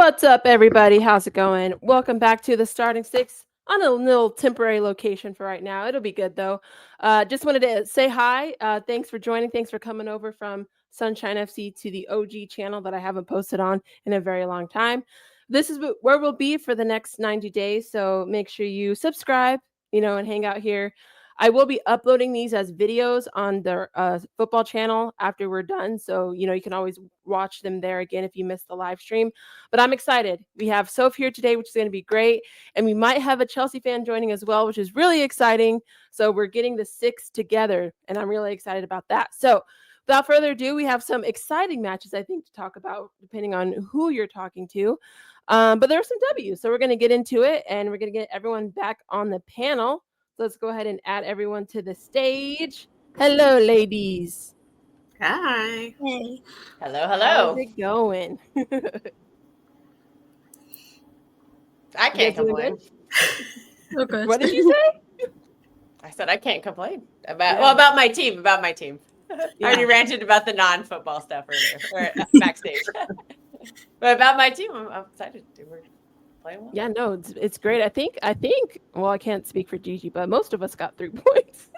What's up, everybody? How's it going? Welcome back to the Starting Six on a little temporary location for right now. It'll be good though. Just wanted to say hi. Thanks for joining. Thanks for coming over from Sunshine FC to the OG channel that I haven't posted on in a very long time. This is where we'll be for the next 90 days. So make sure you subscribe, and hang out here. I will be uploading these as videos on the football channel after we're done. So, you can always watch them there again if you missed the live stream. But I'm excited. We have Sophie here today, which is going to be great. And we might have a Chelsea fan joining as well, which is really exciting. So we're getting the six together, and I'm really excited about that. So without further ado, we have some exciting matches, I think, to talk about, depending on who you're talking to. But there are some W's. So we're going to get into it, and we're going to get everyone back on the panel. So let's go ahead and add everyone to the stage. Hello, ladies. Hi. Hey. Hello. How's it going? I can't complain. Oh, good. What did you say? I said I can't complain about my team. About my team. I already ranted about the non-football stuff earlier or backstage. But about my team, I'm excited. We're playing well. Yeah, no, it's great. I think. Well, I can't speak for Gigi, but most of us got 3 points.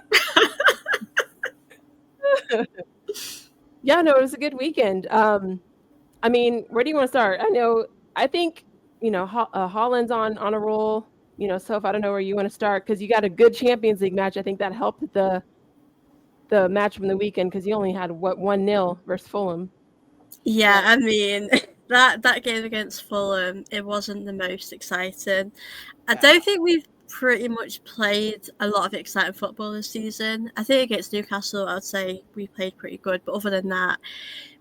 Yeah, no, it was a good weekend. I mean, where do you want to start? I think Holland's on a roll. Soph, I don't know where you want to start because you got a good Champions League match. I think that helped the match from the weekend because you only had 1-0 versus Fulham. Yeah, I mean that game against Fulham, it wasn't the most exciting. I don't think we've pretty much played a lot of exciting football this season. I think against Newcastle, I'd say we played pretty good, but other than that,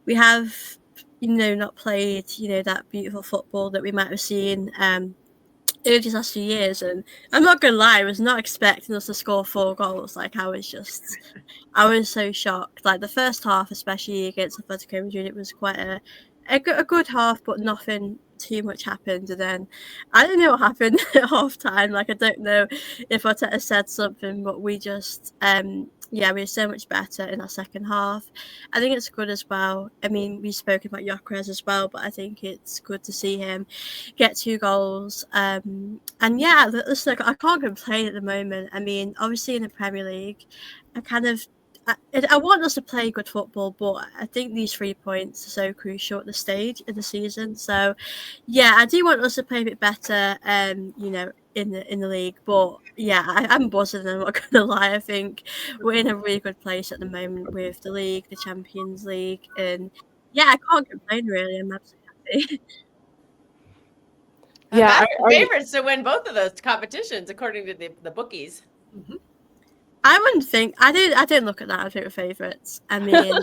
we have not played that beautiful football that we might have seen over these last few years. And I'm not gonna lie, I was not expecting us to score 4 goals. Like I was so shocked. Like the first half, especially against Atletico Madrid, it was quite a good half, but nothing too much happened. And then I don't know what happened at half time. Like I don't know if Arteta said something, but we just we were so much better in our second half. I think it's good as well. I mean, we've spoken about Gyökeres as well, but I think it's good to see him get 2 goals. And yeah, listen, I can't complain at the moment. I mean, obviously in the Premier League, I want us to play good football, but I think these 3 points are so crucial at the stage of the season. So, yeah, I do want us to play a bit better, in the league. But yeah, I'm buzzing. I'm not gonna lie. I think we're in a really good place at the moment with the league, the Champions League, and yeah, I can't complain really. I'm absolutely happy. Yeah, favorites to win both of those competitions according to the bookies. Mm-hmm. I wouldn't think I didn't look at that. I think we're favourites. I mean,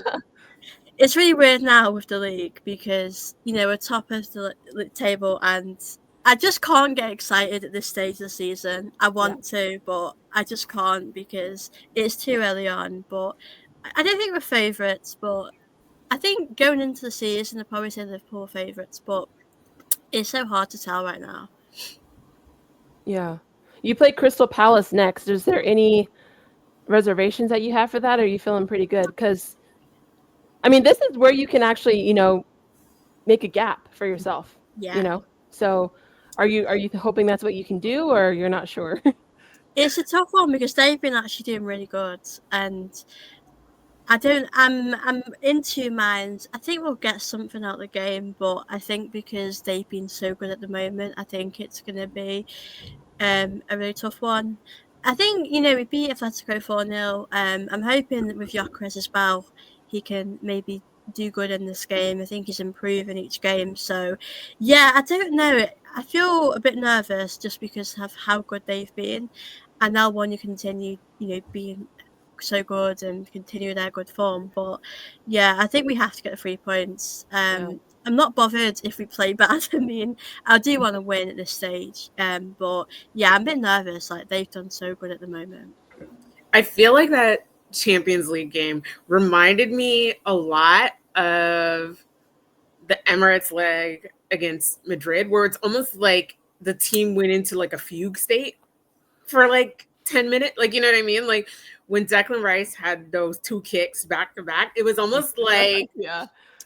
it's really weird now with the league because we're top of the table, and I just can't get excited at this stage of the season. I want to, but I just can't because it's too early on. But I don't think we're favourites, but I think going into the season, they'll probably say Liverpool favourites, but it's so hard to tell right now. Yeah, you play Crystal Palace next. Is there any reservations that you have for that, or are you feeling pretty good? Because I mean, this is where you can actually make a gap for yourself. So are you hoping that's what you can do, or you're not sure? It's a tough one because they've been actually doing really good, and I'm in 2 minds. I think we'll get something out of the game, but I think because they've been so good at the moment, I think it's going to be a really tough one. I think, we beat Atletico 4-0. I'm hoping that with Gyökeres as well, he can maybe do good in this game. I think he's improving each game. So, yeah, I don't know. I feel a bit nervous just because of how good they've been. And now want to continue, being so good and continue their good form. But, yeah, I think we have to get the 3 points. I'm not bothered if we play bad. I mean, I do want to win at this stage. But yeah, I'm a bit nervous. Like they've done so good at the moment. I feel like that Champions League game reminded me a lot of the Emirates leg against Madrid, where it's almost like the team went into like a fugue state for like 10 minutes. Like, you know what I mean? Like when Declan Rice had those 2 kicks back to back, it was almost like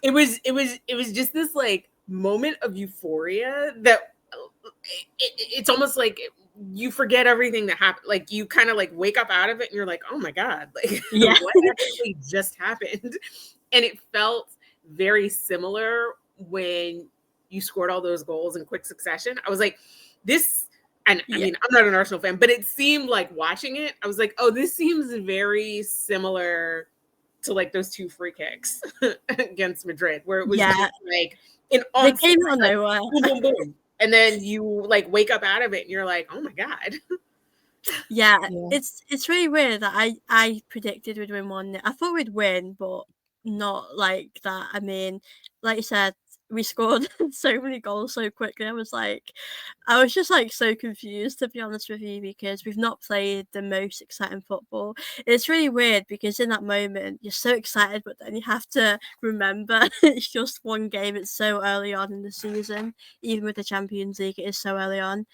it was just this like moment of euphoria that it's almost like you forget everything that happened. Like you kind of like wake up out of it and you're like, oh my God, like Yeah. what actually just happened? And it felt very similar when you scored all those goals in quick succession. I was like, this, and I mean, I'm not an Arsenal fan, but it seemed like watching it, I was like, oh, this seems very similar to like those 2 free kicks against Madrid, where it was just like an they came onslaught, out of like, nowhere. boom, boom, boom. And then you like wake up out of it and you're like, oh my God. Yeah, it's really weird that I predicted we'd win 1-0. I thought we'd win, but not like that. I mean, like you said, we scored so many goals so quickly. I was just like so confused, to be honest with you, because we've not played the most exciting football. It's really weird because in that moment you're so excited, but then you have to remember it's just one game. It's so early on in the season. Even with the Champions League, it is so early on.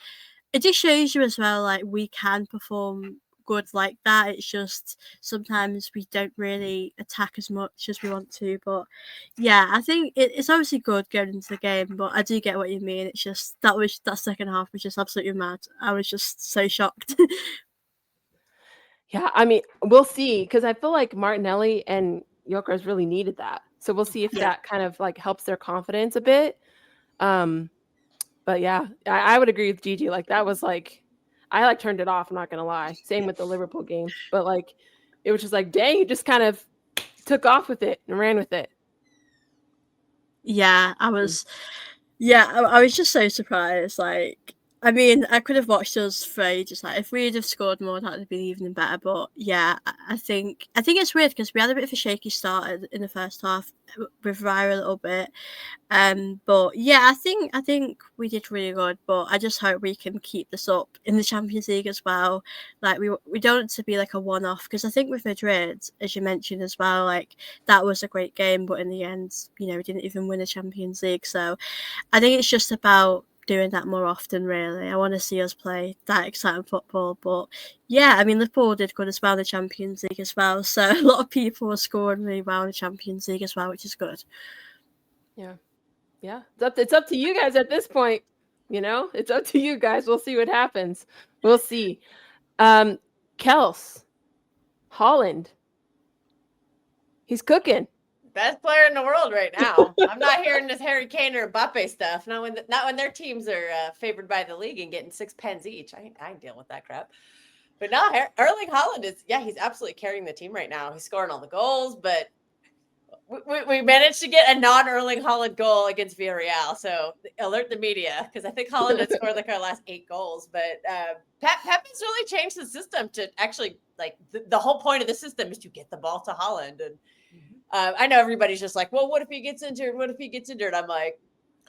It just shows you as well, like, we can perform good like that. It's just sometimes we don't really attack as much as we want to. But yeah, I think it's obviously good going into the game, but I do get what you mean. It's just that second half was just absolutely mad. I was just so shocked. Yeah, I mean, we'll see, because I feel like Martinelli and Gyökeres really needed that. So we'll see if that kind of like helps their confidence a bit. But yeah, I would agree with Gigi. Like that was like, I like turned it off. I'm not gonna lie. Same with the Liverpool game. But like, it was just like, dang, you just kind of took off with it and ran with it. Yeah, I was just so surprised. Like, I mean, I could have watched us for ages. Like, if we'd have scored more, that would have been even better. But yeah, I think it's weird because we had a bit of a shaky start in the first half with Raya a little bit. But yeah, I think we did really good. But I just hope we can keep this up in the Champions League as well. Like, we don't want it to be like a one-off, because I think with Madrid, as you mentioned as well, like that was a great game, but in the end, we didn't even win the Champions League. So I think it's just about doing that more often, really. I want to see us play that exciting football. But yeah, I mean, Liverpool did good as well in the Champions League as well. So a lot of people are scoring really well in the Champions League as well, which is good. Yeah. Yeah. It's up to you guys at this point. It's up to you guys. We'll see what happens. We'll see. Kels, Holland. He's cooking. Best player in the world right now. I'm not hearing this Harry Kane or Mbappe stuff. Not when their teams are favored by the league and getting 6 pens each. I deal with that crap. But no, Erling Haaland he's absolutely carrying the team right now. He's scoring all the goals, but we managed to get a non-Erling Haaland goal against Villarreal. So alert the media, because I think Haaland had scored like our last 8 goals. But Pep has really changed the system to actually, like, the whole point of the system is to get the ball to Haaland. And I know everybody's just like, well, what if he gets injured? What if he gets injured? I'm like,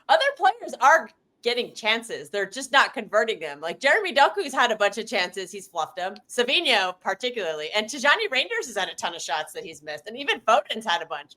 other players are getting chances. They're just not converting them. Like Jeremy Doku's had a bunch of chances. He's fluffed them. Savinho particularly. And Tijani Reinders has had a ton of shots that he's missed. And even Foden's had a bunch.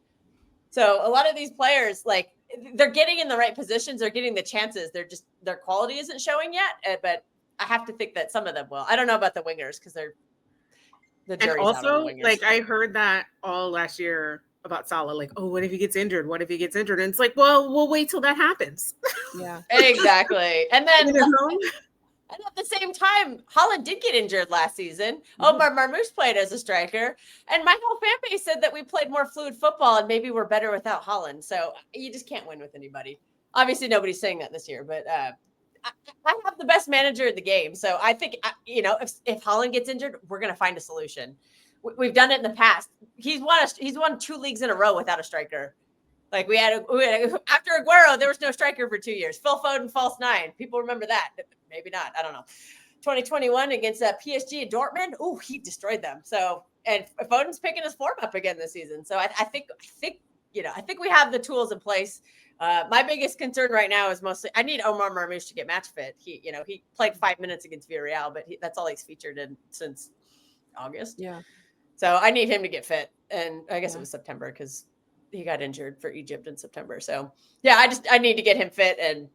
So a lot of these players, like, they're getting in the right positions. They're getting the chances. Their quality isn't showing yet. But I have to think that some of them will. I don't know about the wingers, because the jury's and also, out on the wingers. like, I heard that all last year about Salah, like, oh, what if he gets injured? What if he gets injured? And it's like, well, we'll wait till that happens. Yeah, exactly. And then and at the same time, Haaland did get injured last season. Omar Marmoush played as a striker, and my whole fan base said that we played more fluid football and maybe we're better without Haaland. So you just can't win with anybody. Obviously, nobody's saying that this year, but I have the best manager in the game. So I think, if Haaland gets injured, we're going to find a solution. We've done it in the past. He's won 2 leagues in a row without a striker. Like we had after Aguero, there was no striker for 2 years. Phil Foden, false 9. People remember that. Maybe not. I don't know. 2021 against PSG and Dortmund. Oh, he destroyed them. So, and Foden's picking his form up again this season. So I think we have the tools in place. My biggest concern right now is mostly I need Omar Marmoush to get match fit. He played 5 minutes against Villarreal, but that's all he's featured in since August. Yeah. So I need him to get fit, and I guess it was September because he got injured for Egypt in September. So yeah, I need to get him fit, and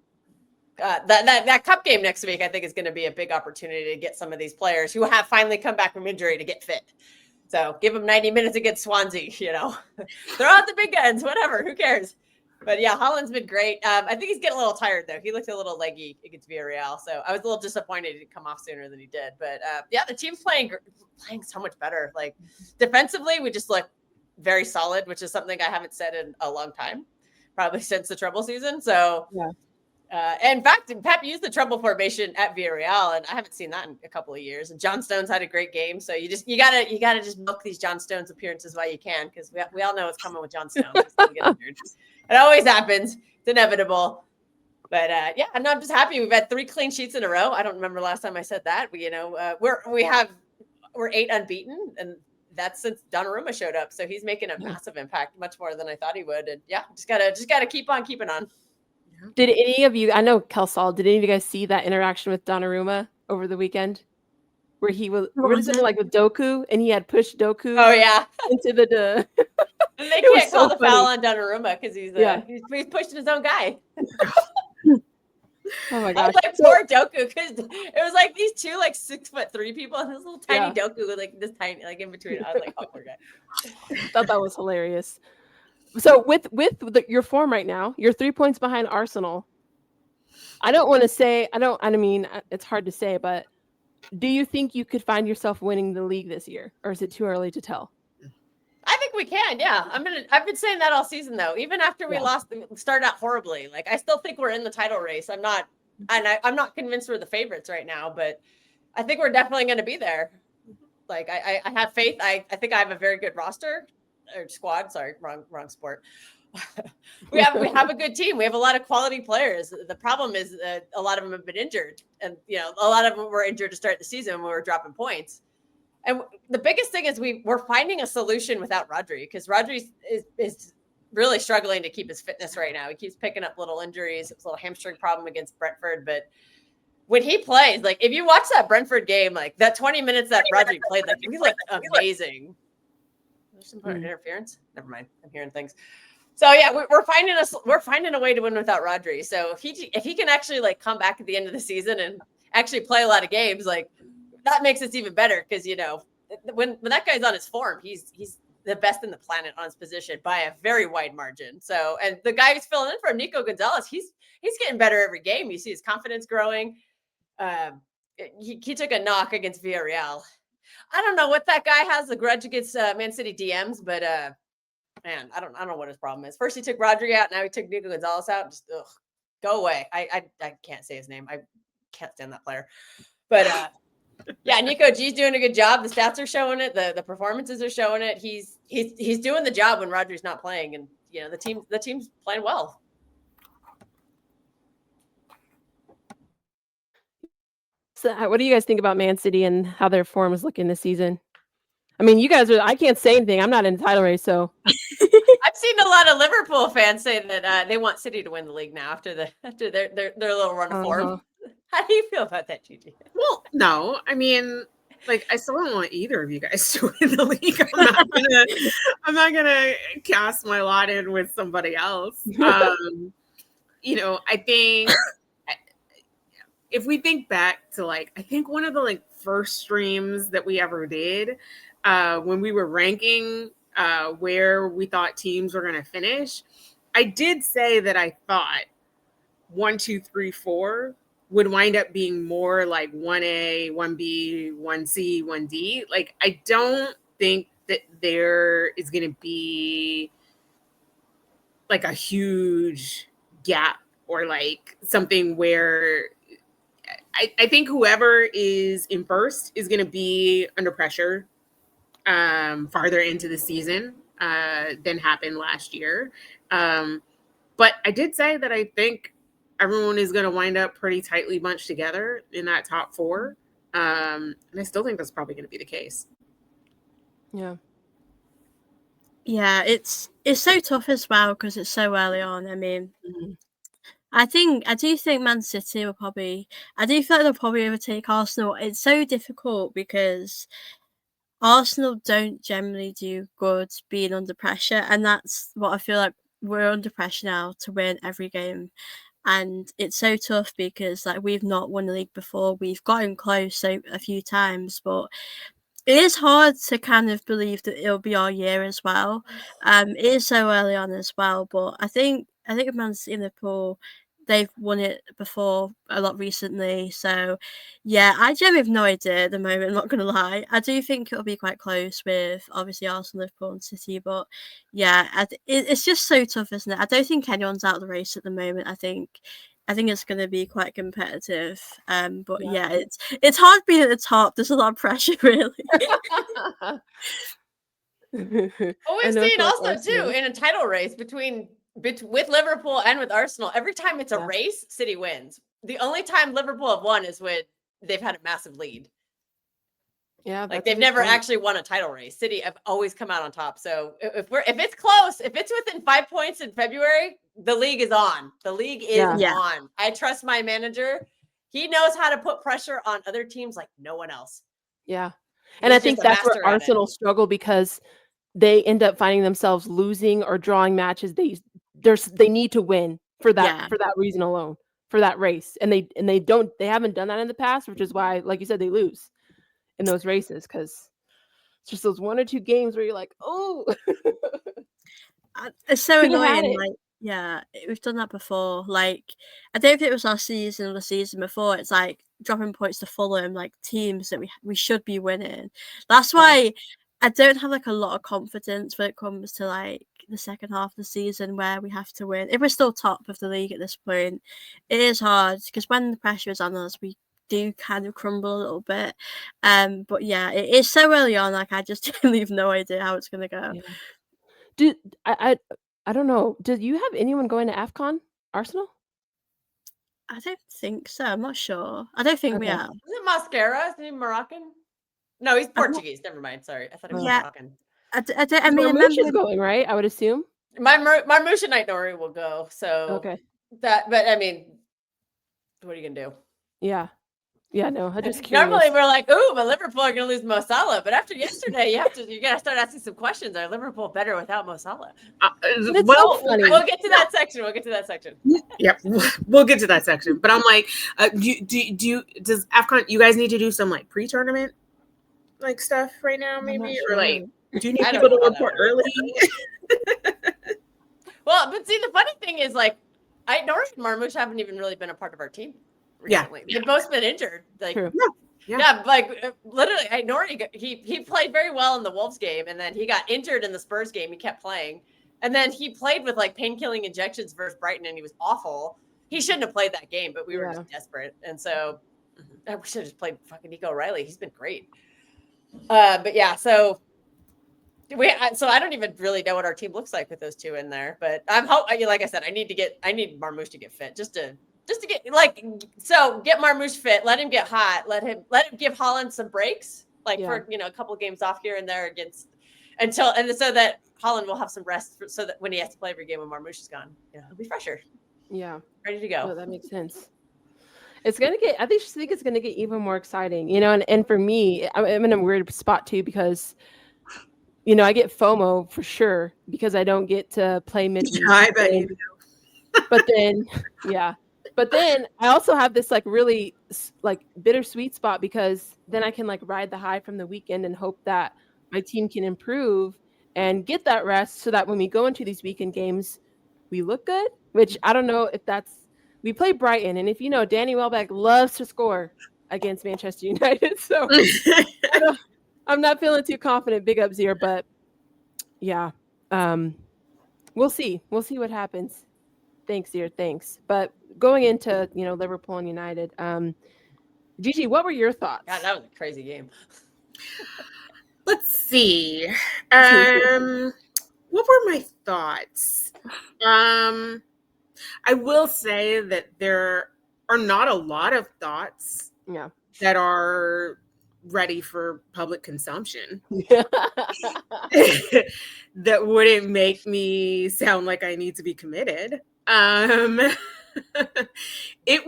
that cup game next week I think is going to be a big opportunity to get some of these players who have finally come back from injury to get fit. So give them 90 minutes against Swansea. Throw out the big guns, whatever. Who cares? But yeah, Holland's been great. I think he's getting a little tired though. He looked a little leggy against Villarreal, so I was a little disappointed he didn't come off sooner than he did. But yeah, the team's playing so much better. Like defensively, we just look very solid, which is something I haven't said in a long time, probably since the treble season. So Yeah. In fact, Pep used the treble formation at Villarreal, and I haven't seen that in a couple of years. And John Stones had a great game, so you gotta just milk these John Stones appearances while you can, because we all know what's coming with John Stones. He's gonna get injured. It always happens. It's inevitable. But yeah, I'm just happy. We've had 3 clean sheets in a row. I don't remember last time I said that. We're 8 unbeaten, and that's since Donnarumma showed up. So he's making a massive impact, much more than I thought he would. And yeah, just gotta keep on keeping on. Did any of you? I know Kels, did any of you guys see that interaction with Donnarumma over the weekend, where he was something like with Doku, and he had pushed Doku? Oh yeah, into the. And they can't call the foul on Donnarumma because he's pushing his own guy. Oh my gosh! Like poor Doku, because it was like these 2 like 6'3" people and this little tiny Doku with like this tiny like in between. I was like, oh poor guy. I thought that was hilarious. So with your form right now, you're 3 points behind Arsenal. I don't want to say I mean it's hard to say, but do you think you could find yourself winning the league this year, or is it too early to tell? I think we can. Yeah, I've been saying that all season though. Even after we started out horribly, like I still think we're in the title race. I'm not convinced we're the favorites right now, but I think we're definitely going to be there. Like I have faith. I think I have a very good roster or squad. Sorry, wrong sport. we have a good team. We have a lot of quality players. The problem is that a lot of them have been injured, and a lot of them were injured to start the season when we were dropping points. And the biggest thing is we're finding a solution without Rodri, because Rodri is really struggling to keep his fitness right now. He keeps picking up little injuries. It's a little hamstring problem against Brentford, but when he plays, like if you watch that Brentford game, like that 20 minutes that Rodri played, like he's like amazing. There's some interference. Never mind. I'm hearing things. So yeah, we're finding a way to win without Rodri. So if he can actually like come back at the end of the season and actually play a lot of games, like that makes us even better, because when that guy's on his form, he's the best in the planet on his position by a very wide margin. So, and the guy who's filling in for him, Nico Gonzalez, he's getting better every game. You see his confidence growing. He took a knock against Villarreal. I don't know what that guy has a grudge against Man City DMs, but man, I don't know what his problem is. First he took Rodri out, now he took Nico Gonzalez out. Just go away. I can't say his name. I can't stand that player. But yeah, Nico G's doing a good job. The stats are showing it. The performances are showing it. He's doing the job when Rodri's not playing, and the team's playing well. So what do you guys think about Man City and how their form is looking this season? I mean, you guys I can't say anything. I'm not in the title race, so. I've seen a lot of Liverpool fans say that they want City to win the league now after their little run of form. How do you feel about that, Gigi? Well, no, I mean, like I still don't want either of you guys to win the league. I'm not gonna cast my lot in with somebody else. I think if we think back to I think one of the first streams that we ever did when we were ranking where we thought teams were going to finish, I did say that I thought 1, 2, 3, 4 would wind up being more like 1A, 1B, 1C, 1D. Like, I don't think that there is going to be like a huge gap or like something where I think whoever is in first is going to be under pressure farther into the season than happened last year. But I did say that I think everyone is going to wind up pretty tightly bunched together in that top 4. And I still think that's probably going to be the case. Yeah. Yeah, it's so tough as well because it's so early on. I mean, I do think Man City will probably. I do feel like they'll probably overtake Arsenal. It's so difficult because Arsenal don't generally do good being under pressure, and that's what I feel like we're under pressure now to win every game. And it's so tough because we've not won the league before. We've gotten close a few times, but it is hard to kind of believe that it'll be our year as well. It is so early on as well, but I think I think Man City and Liverpool, they've won it before a lot recently. So, yeah, I generally have no idea at the moment. I'm not going to lie. I do think it'll be quite close with obviously Arsenal, Liverpool, and City. But yeah, it's just so tough, isn't it? I don't think anyone's out of the race at the moment. I think it's going to be quite competitive. But yeah, it's hard being at the top. There's a lot of pressure, really. Well, we've seen also too in a title race with Liverpool and with Arsenal. Every time it's a race, City wins. The only time Liverpool have won is when they've had a massive lead. Yeah, like they've never actually won a title race. City have always come out on top. So if it's close, if it's within 5 points in February, the league is on. The league is on. I trust my manager. He knows how to put pressure on other teams like no one else. Yeah. And I think that's where Arsenal struggle, because they end up finding themselves losing or drawing matches. They need to win for that reason alone, for that race. And they haven't done that in the past, which is why, like you said, they lose in those races, because it's just those 1 or 2 games where you're like, oh, it's so annoying. Like, yeah, we've done that before. Like, I don't think it was last season or the season before. It's like dropping points to Fulham, like teams that we should be winning. That's why I don't have like a lot of confidence when it comes to like the second half of the season where we have to win. If we're still top of the league at this point, it is hard, because when the pressure is on us, we do kind of crumble a little bit. But yeah, it is so early on. Like, I just really have no idea how it's gonna go. Yeah. I don't know. Did you have anyone going to AFCON, Arsenal? I don't think so. I'm not sure. I don't think we have. Is it Mascara? Is he Moroccan? No, he's Portuguese. Never mind. Sorry, I thought he was Moroccan. I mean, Marmoush is going, right? I would assume. Marmoush and Nori will go. So but I mean, what are you gonna do? Yeah. Yeah, no, I just normally we're like, oh, but Liverpool are going to lose Mo Salah. But after yesterday, you got to start asking some questions. Are Liverpool better without Mo Salah? Well, we'll get to that section. Yep, we'll get to that section. But I'm like, does AFCON? You guys need to do some like pre-tournament like stuff right now, maybe, or like, do you need people to report early? Well, but see, the funny thing is, like, Nori and Marmoush haven't even really been a part of our team recently. They've both been injured. Like, like literally, Nori, he played very well in the Wolves game, and then he got injured in the Spurs game. He kept playing, and then he played with like pain-killing injections versus Brighton, and he was awful. He shouldn't have played that game, but we were just desperate, and so we should have just played fucking Nico O'Reilly. He's been great. But yeah, so I don't even really know what our team looks like with those two in there. But like I said, I need Marmoush to get fit just to get get Marmoush fit, let him get hot, let him give Haaland some breaks, like for a couple of games off here and there so that Haaland will have some rest so that when he has to play every game when Marmoush is gone, he'll be fresher. Yeah, ready to go. Oh, that makes sense. It's gonna get. I think it's gonna get even more exciting, and for me, I'm in a weird spot too, because I get FOMO for sure because I don't get to play midweek. I bet you do. But then I also have this like really like bittersweet spot, because then I can like ride the high from the weekend and hope that my team can improve and get that rest, so that when we go into these weekend games, we look good. Which I don't know if we play Brighton, and if Danny Welbeck loves to score against Manchester United, so I'm not feeling too confident. Big up Zier, but yeah, we'll see. We'll see what happens. Thanks, Zier. Thanks. But going into Liverpool and United, Gigi, what were your thoughts? God, that was a crazy game. Let's see. What were my thoughts? I will say that there are not a lot of thoughts that are ready for public consumption that wouldn't make me sound like I need to be committed. It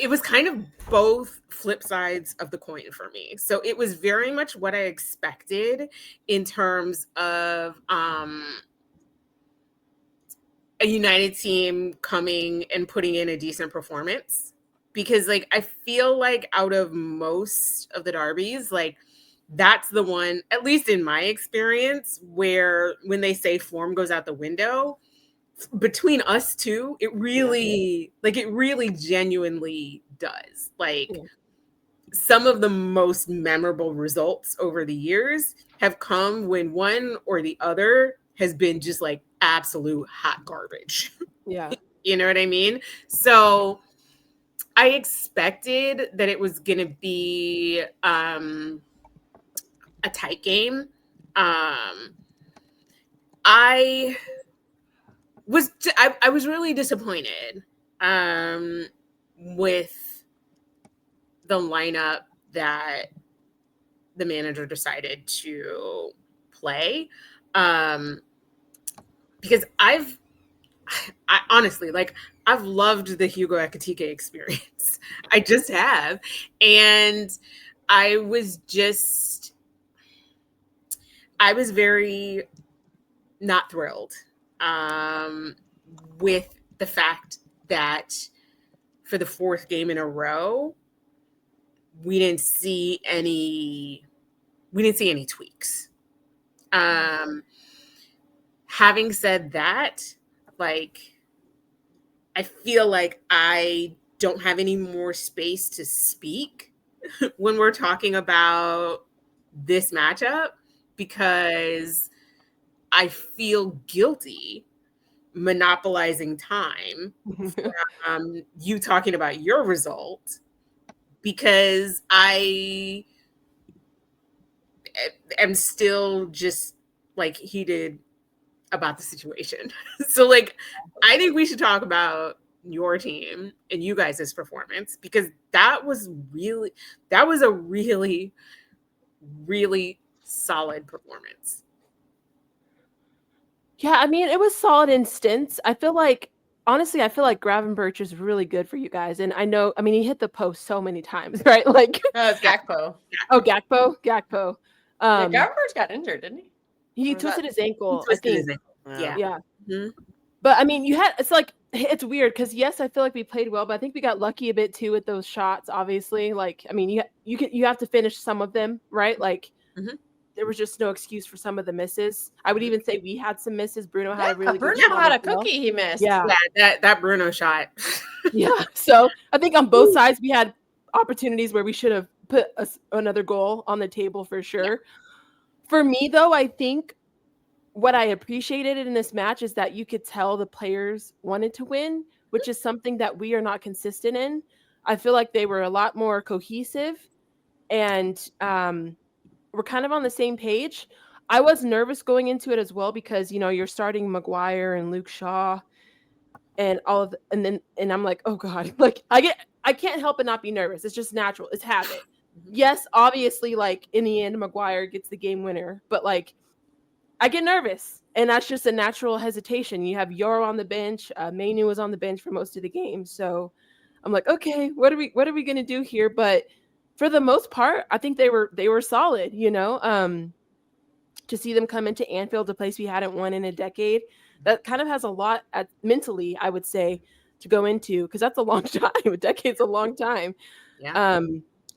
was kind of both flip sides of the coin for me. So it was very much what I expected in terms of a United team coming and putting in a decent performance, because like I feel like out of most of the derbies, like that's the one, at least in my experience, where when they say form goes out the window, between us two, it really genuinely does. Like, some of the most memorable results over the years have come when one or the other has been just like absolute hot garbage. Yeah. You know what I mean? So I expected that it was going to be a tight game. I was really disappointed with the lineup that the manager decided to play, because I honestly, like, I've loved the Hugo Ekitike experience. I just have. And I was very not thrilled with the fact that for the fourth game in a row, we didn't see any tweaks. Having said that, like, I feel like I don't have any more space to speak when we're talking about this matchup, because I feel guilty monopolizing time from you talking about your result, because I am still just like heated about the situation. So, like, I think we should talk about your team and you guys' performance, because that was a really, really solid performance. Yeah, I mean, it was solid in stints. Honestly, I feel like Gravenberch is really good for you guys. And I know, I mean, he hit the post so many times, right? Like, Oh, it's Gakpo. Oh, Gakpo. Yeah, Gravenberch got injured, didn't he? He Or was twisted that- his ankle, He I twisted think. his ankle. Yeah. Yeah. But I mean, it's weird because yes, I feel like we played well, but I think we got lucky a bit too with those shots. Obviously, like, I mean, you have to finish some of them, right? Like, there was just no excuse for some of the misses. I would even say we had some misses. Bruno had a really good Bruno shot had a as well. cookie he missed. Yeah. That Bruno shot. Yeah. So I think on both sides we had opportunities where we should have put another goal on the table for sure. Yeah. For me, though, I think what I appreciated in this match is that you could tell the players wanted to win, which is something that we are not consistent in. I feel like they were a lot more cohesive, and we're kind of on the same page. I was nervous going into it as well because, you know, you're starting Maguire and Luke Shaw and all of and I'm like, oh God, like I can't help but not be nervous. It's just natural. It's habit. Yes, obviously, like, in the end, Maguire gets the game winner, but like, I get nervous, and that's just a natural hesitation. You have Yoro on the bench. Mainu was on the bench for most of the game, so I'm like, okay, what are we gonna do here? But for the most part, I think they were solid. You know, to see them come into Anfield, a place we hadn't won in a decade, that kind of has a lot mentally, I would say, to go into, because that's a long time. A decade's a long time. Yeah.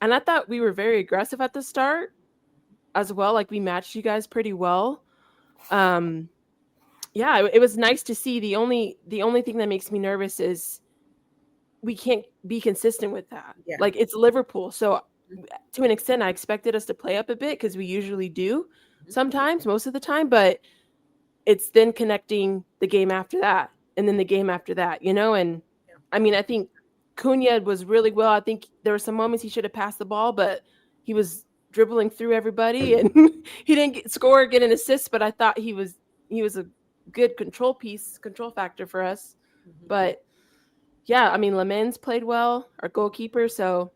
And I thought we were very aggressive at the start as well. Like, we matched you guys pretty well. Yeah, it was nice to see. The only thing that makes me nervous is we can't be consistent with that. Yeah. Like, it's Liverpool, so to an extent I expected us to play up a bit because we usually do sometimes, most of the time, but it's then connecting the game after that and then the game after that, you know. And I mean, I think Cunha was really well. I think there were some moments he should have passed the ball, but he was dribbling through everybody, and he didn't get an assist, but I thought he was a good control factor for us. But yeah, I mean, Lamens played well, our goalkeeper, so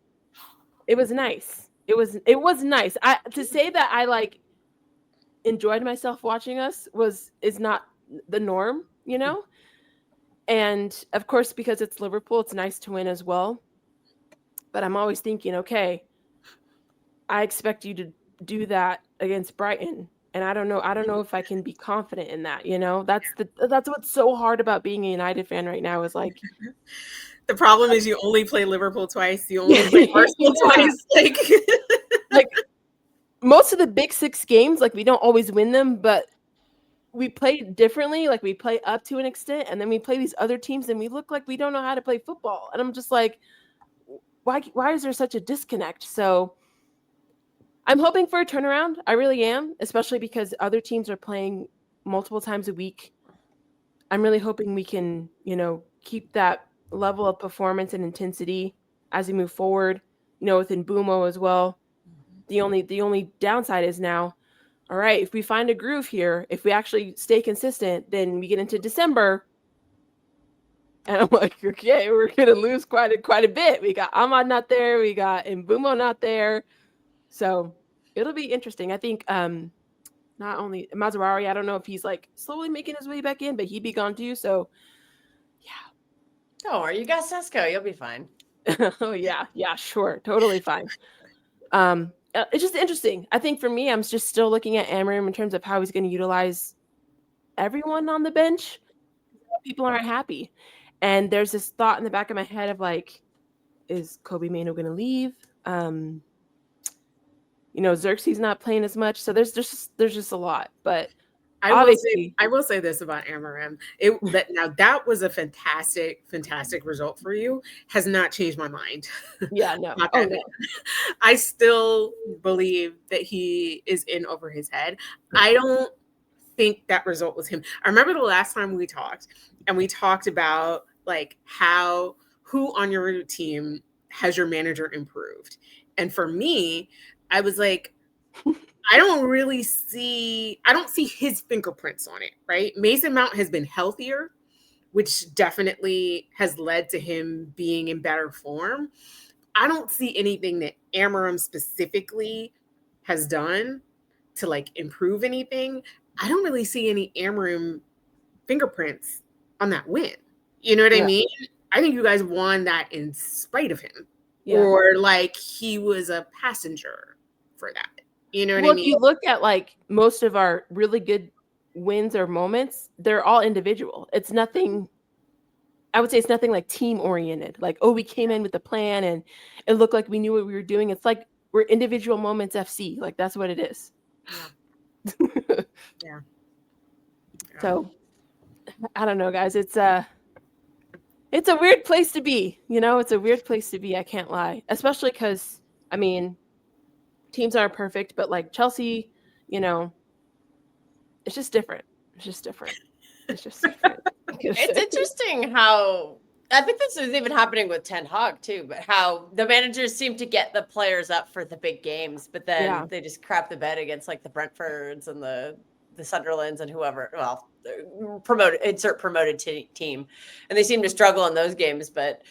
it was nice. It was nice. To say that I like enjoyed myself watching us is not the norm, you know? And of course, because it's Liverpool, it's nice to win as well. But I'm always thinking, okay, I expect you to do that against Brighton. And I don't know if I can be confident in that, you know? That's what's so hard about being a United fan right now, is like, the problem is you only play Liverpool twice. You only play Arsenal twice. Like most of the big 6 games, like, we don't always win them, but we play differently. Like, we play up to an extent, and then we play these other teams, and we look like we don't know how to play football. And I'm just like, why is there such a disconnect? So I'm hoping for a turnaround. I really am, especially because other teams are playing multiple times a week. I'm really hoping we can, keep that level of performance and intensity as we move forward, within Bumo as well. The only downside is now, all right, if we find a groove here, if we actually stay consistent, then we get into December. And I'm like, okay, we're gonna lose quite a bit. We got Ahmad not there, we got Mbumo not there. So it'll be interesting. I think not only Mazarari, I don't know if he's like slowly making his way back in, but he'd be gone too. So yeah. Don't worry, you got Sesko, you'll be fine. Oh yeah, sure, totally fine. It's just interesting. I think for me, I'm just still looking at Amarim in terms of how he's going to utilize everyone on the bench. People aren't happy, and there's this thought in the back of my head of like, is Kobe Mano going to leave? Xerxes not playing as much, so there's just a lot. But I will say this about Amarim. That was a fantastic result for you. Has not changed my mind. Yeah, no. No. I still believe that he is in over his head. I don't think that result was him. I remember the last time we talked, and we talked about like who on your team has your manager improved. And for me, I was like, I don't see his fingerprints on it, right? Mason Mount has been healthier, which definitely has led to him being in better form. I don't see anything that Amarim specifically has done to like improve anything. I don't really see any Amarim fingerprints on that win. You know what I mean? I think you guys won that in spite of him. Yeah. Or like he was a passenger for that. You know what I mean? If you look at like most of our really good wins or moments, they're all individual. It's nothing, I would say it's nothing like team oriented. Like, oh, we came in with a plan and it looked like we knew what we were doing. It's like we're individual moments FC. Like that's what it is. Yeah. So I don't know, guys. It's a weird place to be. It's a weird place to be. I can't lie. Especially because, I mean, teams aren't perfect, but like Chelsea, it's just different. It's interesting how I think this is even happening with Ten Hag too, but how the managers seem to get the players up for the big games, but then they just crap the bed against like the Brentfords and the Sunderlands and whoever. Well, promoted team, and they seem to struggle in those games. But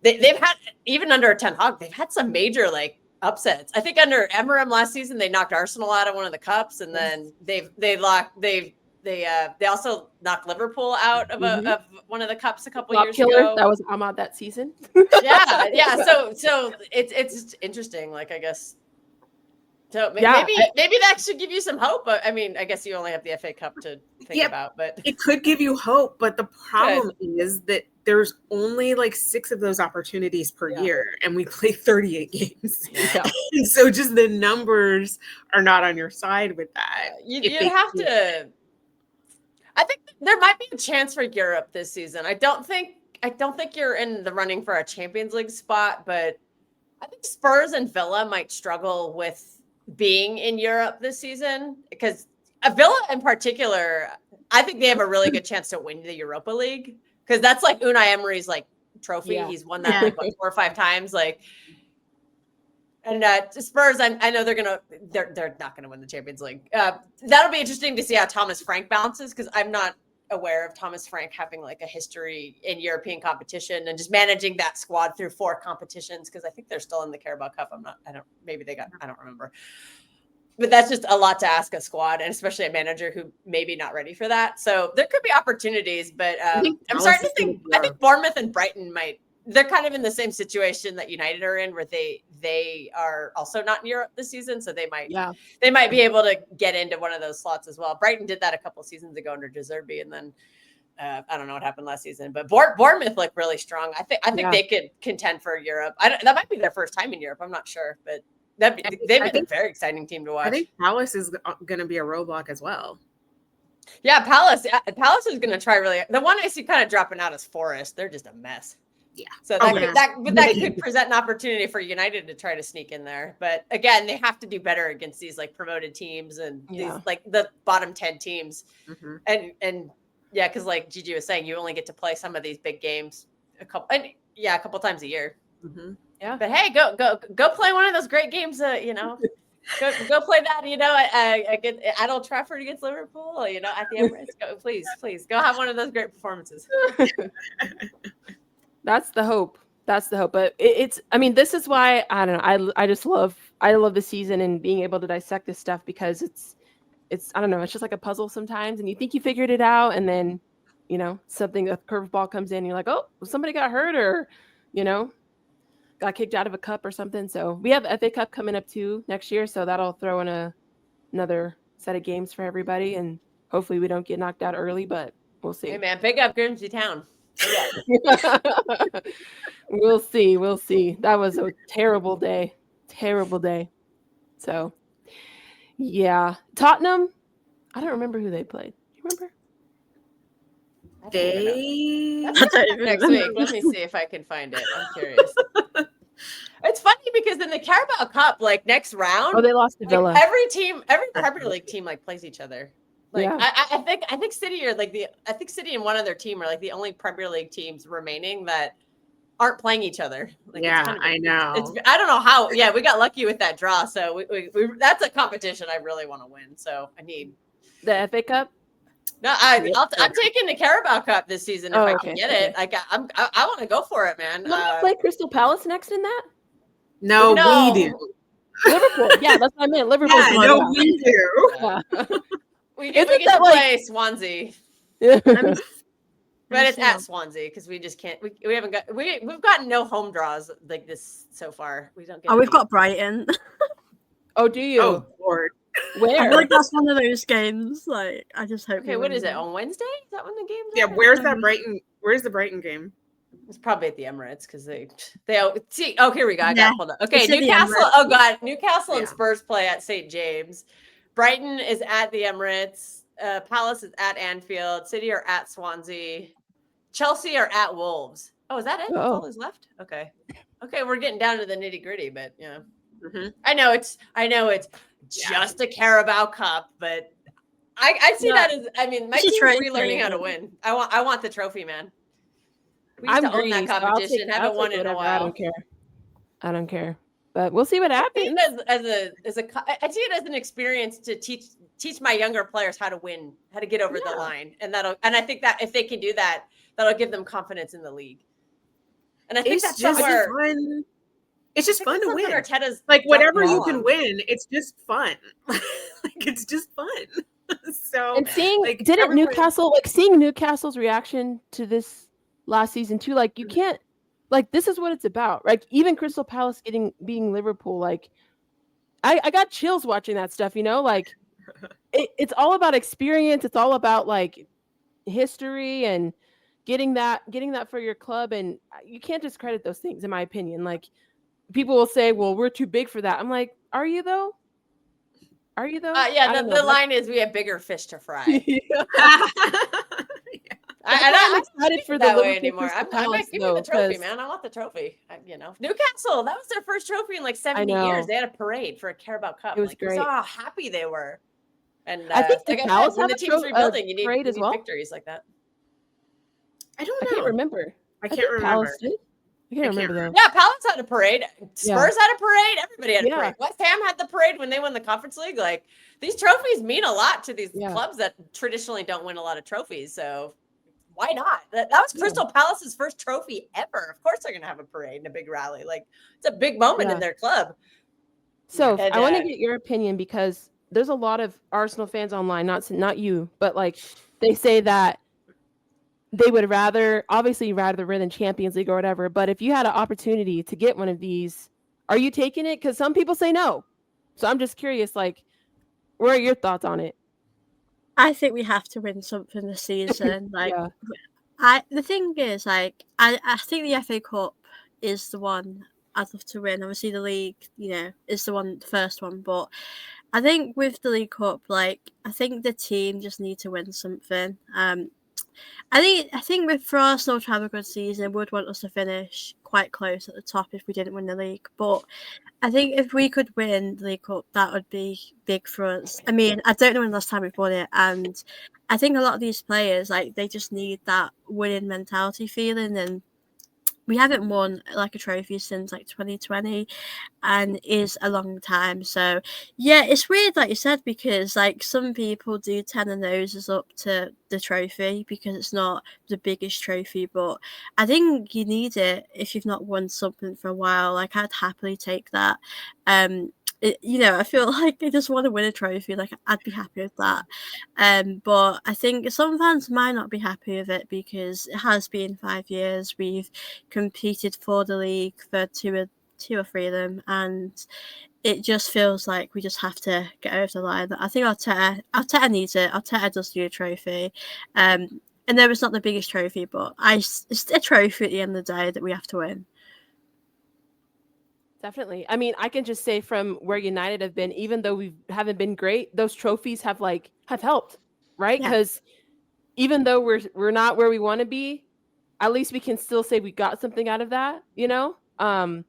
they've had, even under Ten Hag, they've had some major like upsets. I think under Amarim last season they knocked Arsenal out of one of the cups, and then they also knocked Liverpool out of of one of the cups a couple years ago. That was Ahmad that season. yeah. So it's interesting. Like I guess. So maybe that should give you some hope. But I mean, I guess you only have the FA Cup to think about. But it could give you hope. But the problem is that there's only like 6 of those opportunities per year, and we play 38 games. Yeah. So just the numbers are not on your side with that. You have to. I think there might be a chance for Europe this season. I don't think you're in the running for a Champions League spot, but I think Spurs and Villa might struggle with being in Europe this season, because Villa in particular, I think they have a really good chance to win the Europa League, because that's like Unai Emery's like trophy. Yeah. He's won that like 4 or 5 times. Like, and Spurs, I know they're not gonna win the Champions League. That'll be interesting to see how Thomas Frank bounces, because I'm not aware of Thomas Frank having like a history in European competition and just managing that squad through 4 competitions, because I think they're still in the Carabao Cup. I don't remember. But that's just a lot to ask a squad, and especially a manager who maybe not ready for that. So there could be opportunities, but I'm starting to think I think Bournemouth and Brighton they're kind of in the same situation that United are in, where they are also not in Europe this season. So they might be able to get into one of those slots as well. Brighton did that a couple seasons ago under De Zerbi, and then I don't know what happened last season, but Bournemouth looked really strong. I think they could contend for Europe. That might be their first time in Europe. I'm not sure, but they've been a very exciting team to watch. I think Palace is going to be a roadblock as well. Yeah, Palace is going to try really. The one I see kind of dropping out is Forest. They're just a mess. Yeah. So that could present an opportunity for United to try to sneak in there. But again, they have to do better against these like promoted teams and these like the bottom 10 teams. Mm-hmm. And yeah, because like Gigi was saying, you only get to play some of these big games a couple times a year. Mm-hmm. Yeah. But hey, go play one of those great games. Go play that. At Old Trafford against Liverpool. At the Emirates. Go, please go have one of those great performances. That's the hope. But this is why I don't know. I love the season and being able to dissect this stuff because it's I don't know. It's just like a puzzle sometimes, and you think you figured it out, and then something, a curveball comes in, and you're like, oh, somebody got hurt or got kicked out of a cup or something. So we have the FA Cup coming up too next year, so that'll throw in another set of games for everybody, and hopefully we don't get knocked out early, but we'll see. Hey man, big up Grimsby Town. We'll see. That was a terrible day. So yeah, Tottenham, I don't remember who they played. You remember? Next week. Let me see if I can find it. I'm curious. It's funny because in the Carabao Cup, like next round, they lost to Villa. Every Premier League team like plays each other. Like yeah. I think City are like City and one other team are like the only Premier League teams remaining that aren't playing each other. Like, I know. I don't know how. Yeah, we got lucky with that draw, so we that's a competition I really want to win. So I need the FA Cup. No, I'm taking the Carabao Cup this season if I can get it. Like I want to go for it, man. Don't you play Crystal Palace next in that? No, we do. Liverpool. Yeah, that's what I meant. Liverpool. Yeah, no, we do. Yeah. we get to play Swansea. Yeah. But it's at Swansea because we just can't. We haven't got. We've gotten no home draws like this so far. We don't get. We've got Brighton. Oh, do you? Oh, Lord. Where? I feel like that's one of those games. Like, I just hope. Okay, what is it on Wednesday? Is that when the game's? Yeah, where's that Brighton? Where's the Brighton game? It's probably at the Emirates because they see. Oh, here we go. I got pulled up. Okay, It's at the Newcastle. Emirates. Oh God, Newcastle and Spurs play at St. James. Brighton is at the Emirates. Palace is at Anfield. City are at Swansea. Chelsea are at Wolves. Oh, is that it? That's all that's left. Okay, we're getting down to the nitty gritty, but yeah. Mm-hmm. I know it's just a Carabao Cup, but I see that as. I mean, my team's relearning how to win. I want the trophy, man. We used to own that competition. Haven't won it in a while. I don't care. But we'll see what happens. I see it as an experience to teach my younger players how to win, how to get over the line, and I think that if they can do that, that'll give them confidence in the league. And I think that's somewhere. Fun. It's just fun to win. Arteta's like whatever you can win, it's just fun. Like it's just fun. So and seeing seeing Newcastle's reaction to this last season too, like you can't, like this is what it's about. Like even Crystal Palace beating Liverpool, like I got chills watching that stuff. Like it's all about experience. It's all about like history and getting that for your club, and you can't discredit those things, in my opinion. Like people will say, "Well, we're too big for that." I'm like, "Are you though? Yeah, the line is we have bigger fish to fry. I'm excited for that way anymore. I'm like, give me the trophy, man. I want the trophy. Newcastle, that was their first trophy in like 70 years. They had a parade for a Carabao Cup. It was great. You saw how happy they were. And I think the Palace when the team's rebuilding, you need victories like that. I don't know. I can't remember. I can't remember. I can't remember though. Yeah, Palace had a parade. Spurs had a parade. Everybody had a parade. West Ham had the parade when they won the Conference League. Like these trophies mean a lot to these clubs that traditionally don't win a lot of trophies. So why not? That was Crystal Palace's first trophy ever. Of course they're going to have a parade and a big rally. Like it's a big moment in their club. So I want to get your opinion because there's a lot of Arsenal fans online, not you, but like they say that they would rather win than Champions League or whatever. But if you had an opportunity to get one of these, are you taking it? Because some people say no. So I'm just curious, like, what are your thoughts on it? I think we have to win something this season. Like, the thing is, like, I think the FA Cup is the one I'd love to win. Obviously, the league, is the first one. But I think with the League Cup, I think the team just need to win something. I think for Arsenal to have a good season, would want us to finish quite close at the top if we didn't win the league. But I think if we could win the League Cup, that would be big for us. I mean, I don't know when the last time we've won it, and I think a lot of these players, they just need that winning mentality feeling, and we haven't won a trophy since 2020, and is a long time. So yeah, it's weird, like you said, because some people do turn their noses up to the trophy because it's not the biggest trophy, but I think you need it if you've not won something for a while. I'd happily take that. I feel like I just want to win a trophy. I'd be happy with that. But I think some fans might not be happy with it because it has been 5 years. We've competed for the league for two or three of them, and it just feels like we just have to get over the line. I think Arteta needs it. Arteta does need a trophy. And though it's not the biggest trophy, but it's a trophy at the end of the day that we have to win. Definitely. I mean, I can just say from where United have been, even though we haven't been great, those trophies have helped, right? Because even though we're not where we want to be, at least we can still say we got something out of that, And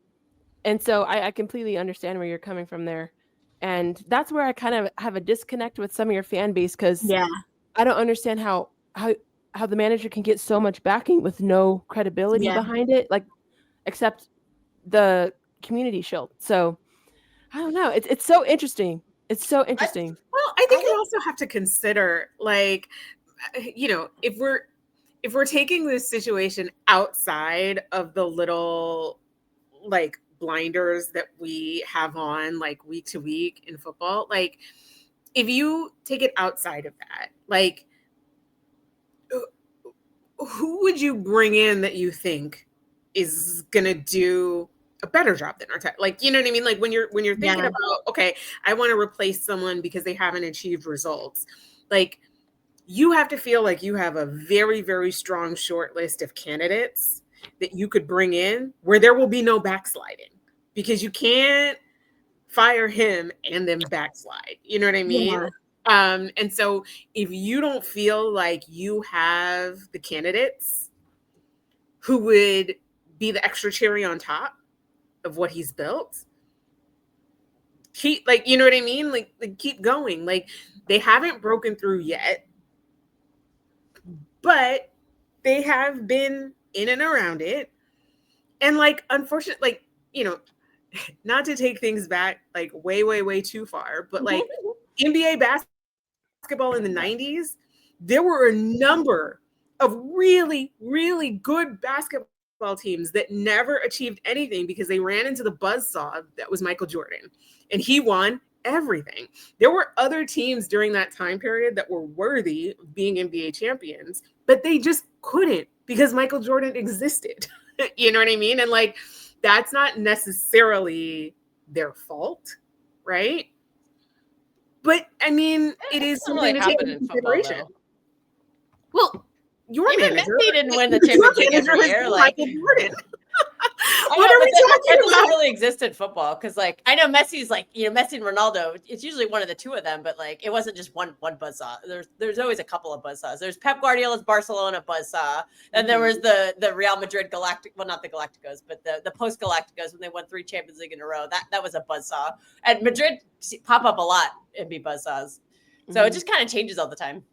so I completely understand where you're coming from there. And that's where I kind of have a disconnect with some of your fan base because I don't understand how the manager can get so much backing with no credibility behind it, except the Community Shield. So I don't know. It's so interesting. It's so interesting. I think you also have to consider, if we're taking this situation outside of the little blinders that we have on week to week in football, if you take it outside of that, who would you bring in that you think is gonna do a better job than Arteta? You know what I mean? When you're thinking about, okay, I want to replace someone because they haven't achieved results, you have to feel like you have a very, very strong short list of candidates that you could bring in where there will be no backsliding, because you can't fire him and then backslide. You know what I mean? And so if you don't feel like you have the candidates who would be the extra cherry on top of what he's built, keep you know what I mean? Keep going. They haven't broken through yet, but they have been in and around it. And unfortunately, not to take things back way, way, way too far, but NBA basketball in the 90s, there were a number of really, really good basketball teams that never achieved anything because they ran into the buzzsaw that was Michael Jordan, and he won everything. There were other teams during that time period that were worthy of being NBA champions, but they just couldn't because Michael Jordan existed. You know what I mean? And that's not necessarily their fault, right? But I mean, it is something to take into consideration. Well, your manager didn't win the championship every year. Michael Jordan. What are we talking about? That doesn't really exist in football because, I know Messi's Messi and Ronaldo. It's usually one of the two of them, but it wasn't just one buzzsaw. There's always a couple of buzzsaws. There's Pep Guardiola's Barcelona buzzsaw, and there was the Real Madrid not the Galacticos, but the post Galacticos when they won 3 Champions League in a row. That was a buzzsaw, and Madrid pop up a lot and be buzzsaws. So it just kind of changes all the time.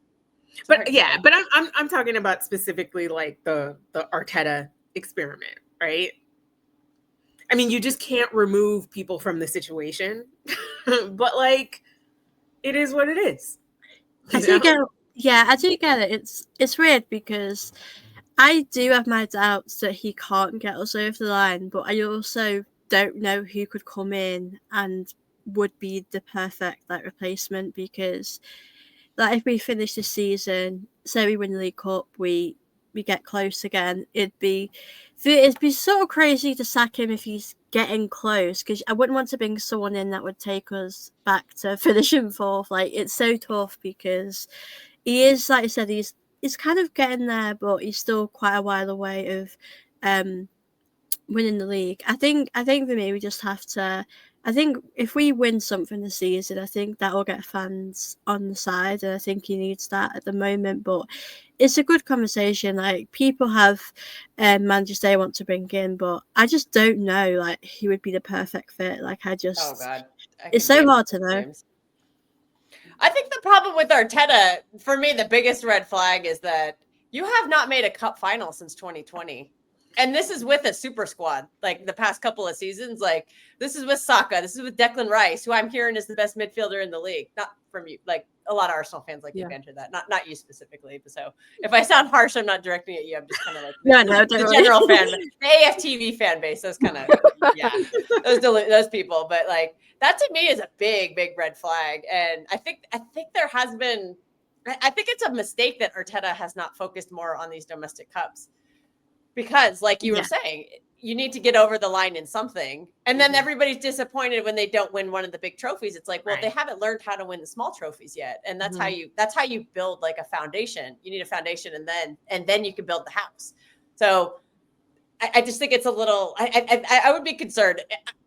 But I'm talking about specifically the Arteta experiment, right? I mean, you just can't remove people from the situation, but it is what it is. I do get it. It's weird because I do have my doubts that he can't get us over the line, but I also don't know who could come in and would be the perfect replacement, because if we finish this season, say we win the League Cup, we get close again, it'd be sort of crazy to sack him if he's getting close, because I wouldn't want to bring someone in that would take us back to finishing 4th. It's so tough because he is, like I said, he's kind of getting there, but he's still quite a while away of winning the league. I think for me, we just have to. I think if we win something this season, I think that will get fans on the side, and I think he needs that at the moment. But it's a good conversation. Like, people have managers they want to bring in, but I just don't know like who would be the perfect fit. Like, Oh God, it's so hard to know. Names. I think the problem with Arteta, for me, the biggest red flag is that you have not made a cup final since 2020. And this is with a super squad, like the past couple of seasons. Like, this is with Saka, this is with Declan Rice, who I'm hearing is the best midfielder in the league. Not from you, like a lot of Arsenal fans like to banter that. Not you specifically. So if I sound harsh, I'm not directing at you. I'm just kind of like the general fan, the AFTV fan base. Those kind of those people. But like, that to me is a big red flag. And I think there has been. I think it's a mistake that Arteta has not focused more on these domestic cups. Because, like you were saying, you need to get over the line in something. And then everybody's disappointed when they don't win one of the big trophies. It's like, well, they haven't learned how to win the small trophies yet. And that's how you build like a foundation. You need a foundation, and then you can build the house. So I just think it's a little, I would be concerned.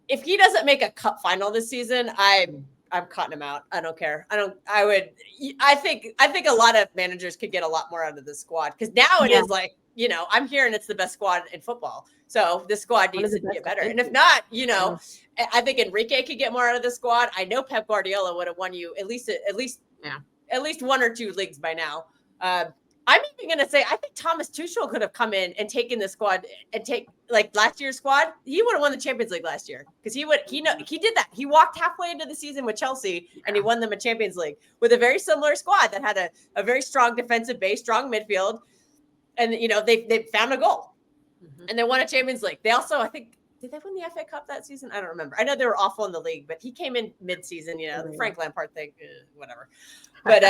If he doesn't make a cup final this season, I'm cutting him out. I don't care. I think a lot of managers could get a lot more out of this squad, because now it is like, I'm hearing it's the best squad in football. So this squad needs to get better. And if not, I think Enrique could get more out of the squad. I know Pep Guardiola would have won you at least one or two leagues by now. I'm even going to say, I think Thomas Tuchel could have come in and taken the squad and take like last year's squad. He would have won the Champions League last year, because he did that. He walked halfway into the season with Chelsea and he won them a Champions League with a very similar squad that had a very strong defensive base, strong midfield. And, they found a goal and they won a Champions League. They also, I think, did they win the FA Cup that season? I don't remember. I know they were awful in the league, but he came in mid-season, the Frank Lampard thing, whatever. But,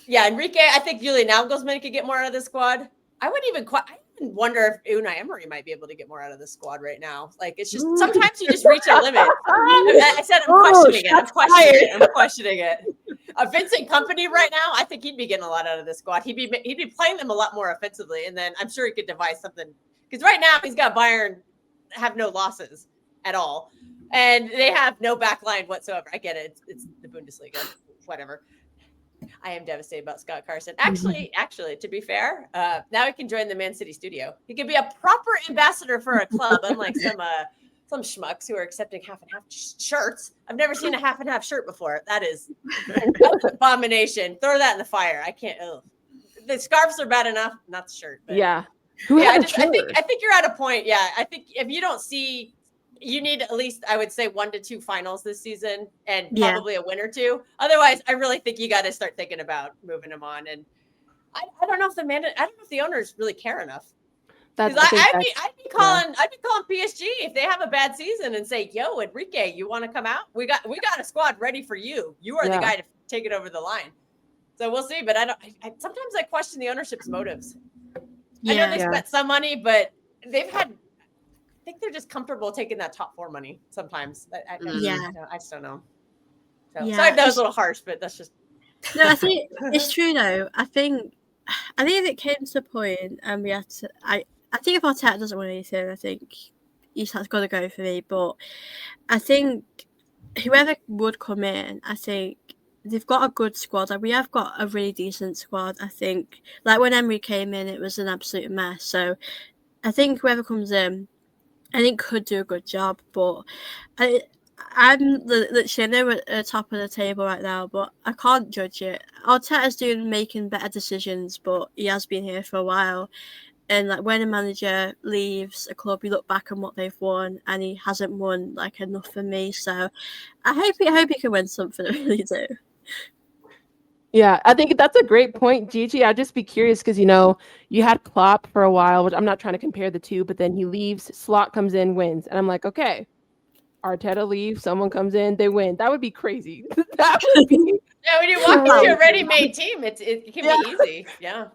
Enrique, I think Julian Nagelsmann could get more out of the squad. I even wonder if Unai Emery might be able to get more out of the squad right now. Like, it's just, sometimes you just reach a limit. I said I'm questioning it. Vincent Kompany right now, I think he'd be getting a lot out of this squad. He'd be playing them a lot more offensively, and then I'm sure he could devise something. Because right now he's got Bayern have no losses at all, and they have no back line whatsoever. I get it; it's the Bundesliga, whatever. I am devastated about Scott Carson. Actually, to be fair, now he can join the Man City studio. He could be a proper ambassador for a club, unlike some schmucks who are accepting half and half shirts. I've never seen a half and half shirt before. That's an abomination. Throw that in the fire. I can't. Ugh. The scarves are bad enough, not the shirt. But, I think you're at a point. Yeah, I think if you don't see, you need at least, I would say, 1 to 2 finals this season, and probably a win or two. Otherwise, I really think you got to start thinking about moving him on. And I don't know if the owners really care enough. I'd be calling PSG if they have a bad season and say, "Yo, Enrique, you want to come out? We got a squad ready for you. You are the guy to take it over the line." So we'll see. But sometimes I question the ownership's motives. I know they spent some money, but I think they're just comfortable taking that top 4 money sometimes. I just don't know. So, sorry if that was a little harsh, but that's just. No, I think it's true though. I think if it came to the point and we had to, I think if Arteta doesn't win anything, I think he's got to go for me. But I think whoever would come in, I think they've got a good squad. Like, we have got a really decent squad. I think, like when Emery came in, it was an absolute mess. So I think whoever comes in, I think could do a good job. But I'm literally, I know we're at the top of the table right now, but I can't judge it. Arteta's making better decisions, but he has been here for a while. And like when a manager leaves a club, you look back on what they've won, and he hasn't won like enough for me. So I hope he can win something. I really do. Yeah, I think that's a great point, Gigi. I'd just be curious because, you had Klopp for a while, which I'm not trying to compare the two, but then he leaves, Slot comes in, wins. And I'm like, okay, Arteta leaves, someone comes in, they win. That would be crazy. That would be. Yeah, when you walk into a ready-made team, it can be easy. Yeah.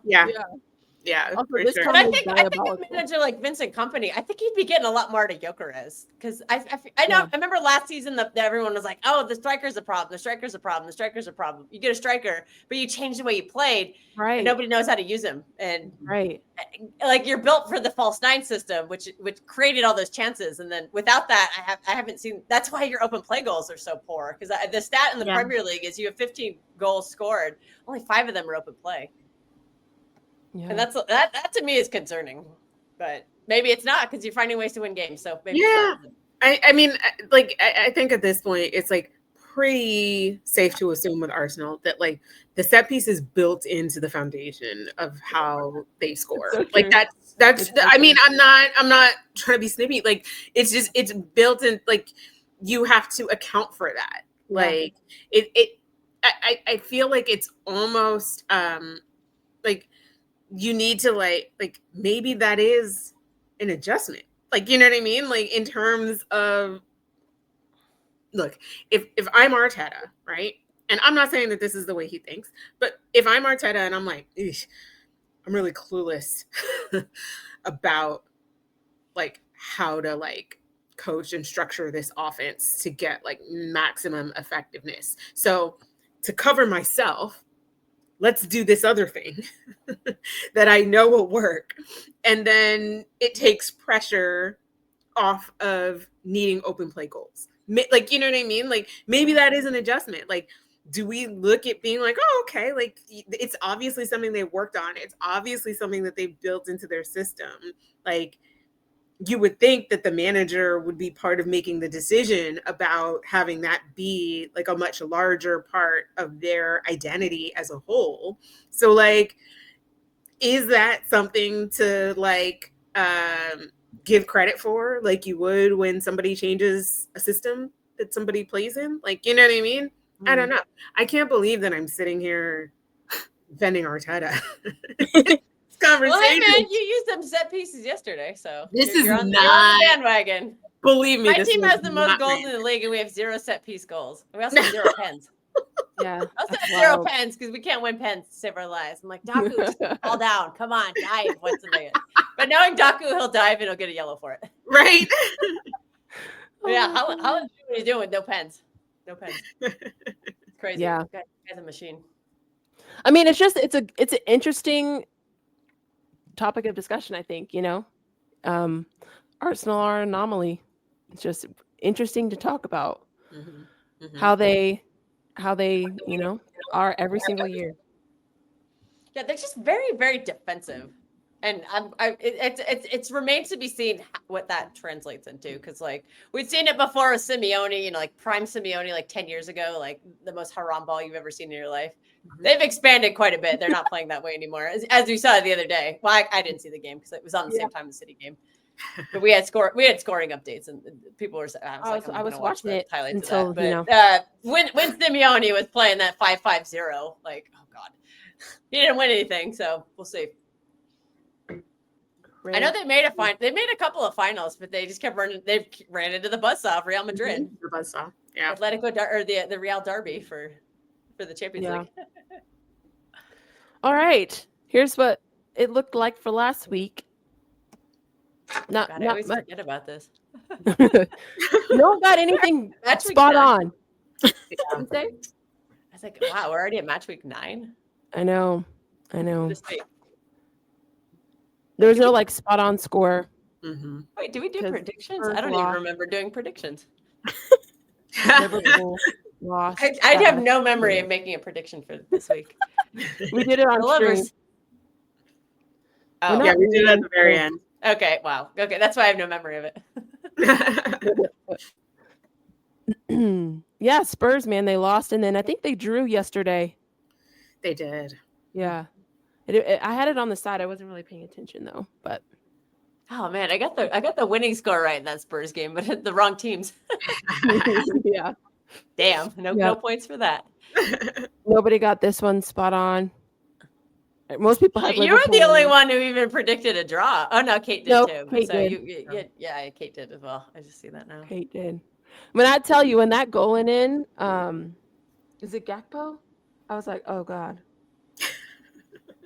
Yeah, Also, for this sure. But I company is think a diabolical. manager like Vincent Company, I think he'd be getting a lot more to Gyökeres because I know Yeah. I remember last season that everyone was like, oh, the striker's a problem, the striker's a problem, the striker's a problem. You get a striker, but you change the way you played, Right. and nobody knows how to use him. And Right. like you're built for the false nine system, which created all those chances. And then without that, I haven't seen. That's why your open play goals are so poor because the stat in the Yeah. Premier League is you have 15 goals scored, only 5 of them are open play. Yeah. And that to me is concerning, but maybe it's not because you're finding ways to win games. So maybe Yeah. it's not. I mean, like, I think at this point, it's like pretty safe to assume with Arsenal that like the set piece is built into the foundation of how they score. So Like true. that's. It's so I mean, true. I'm not trying to be snippy. Like it's built in. Like you have to account for that. Yeah. Like I feel like it's almost like you need to like maybe that is an adjustment. Like, you know what I mean? Like in terms of, look, if I'm Arteta, right? And I'm not saying that this is the way he thinks, but if I'm Arteta and I'm like, "Eesh, I'm really clueless about like how to like coach and structure this offense to get like maximum effectiveness. So to cover myself, let's do this other thing that I know will work. And then it takes pressure off of needing open play goals. Like, you know what I mean? Like maybe that is an adjustment. Like, do we look at being like, oh, okay, like it's obviously something they worked on. It's obviously something that they've built into their system. Like, you would think that the manager would be part of making the decision about having that be like a much larger part of their identity as a whole. So like, is that something to like give credit for, like you would when somebody changes a system that somebody plays in? Like, you know what I mean? I don't know. I can't believe that I'm sitting here defending Arteta. Conversation. Well, hey man, you used them set pieces yesterday, so This you're is on not- the bandwagon. Believe me, My this team was has the most not goals random. in the league, and we have 0 set piece goals. We also have 0 pens. Yeah. I also that's have 0 wild. pens because we can't win pens to save our lives. I'm like, Daku, just fall down. Come on, dive once in the But knowing Daku, he'll dive and he'll get a yellow for it. Right? Yeah, Oh, how are you doing with no pens? No pens. It's crazy. Yeah. Guy's a machine. I mean, it's an interesting topic of discussion, I think, you know. Arsenal are an anomaly. It's just interesting to talk about how they, you know, are every single year. Yeah, they're just very, very defensive, and it's remains to be seen what that translates into. Because like we've seen it before with Simeone, you know, like prime Simeone, like 10 years ago, like the most haram ball you've ever seen in your life. They've expanded quite a bit. They're not playing that way anymore, as we saw the other day. Well, I didn't see the game because it was on the same time as the City game. But we had scoring updates, and people were. I was watching it highlights until, of that. you know. But when Simeone was playing that 5-5-0, like, oh god, he didn't win anything. So we'll see. Right. I know they made a couple of finals, but they just kept running. They ran into the buzzsaw of Real Madrid, The buzzsaw. Yeah. Atletico or the Real Derby for the Champions League. All right. Here's what it looked like for last week. God, I always forget about this. No one got anything Match week spot 9. on. I was like, wow, we're already at match week 9. I know. This week. There's no like spot on score. Wait, do we do 'Cause predictions? Spurs I don't even lost. remember doing predictions. Liverpool lost. I have no memory of making a prediction for this week. We did it on stream. Oh, Yeah, we did it at the very end. Okay, wow. Okay, that's why I have no memory of it. Yeah, Spurs, man, they lost, and then I think they drew yesterday. They did. Yeah, I had it on the side. I wasn't really paying attention though, but oh man, I got the winning score right in that Spurs game, but the wrong teams. yeah. Damn, no points for that. Nobody got this one spot on. Most people had You were the only one who even predicted a draw. Oh no, Kate did too. Kate so did. Yeah, Kate did as well. I just see that now. Kate did. When I tell you, when that goal went in, is it Gakpo? I was like, oh god.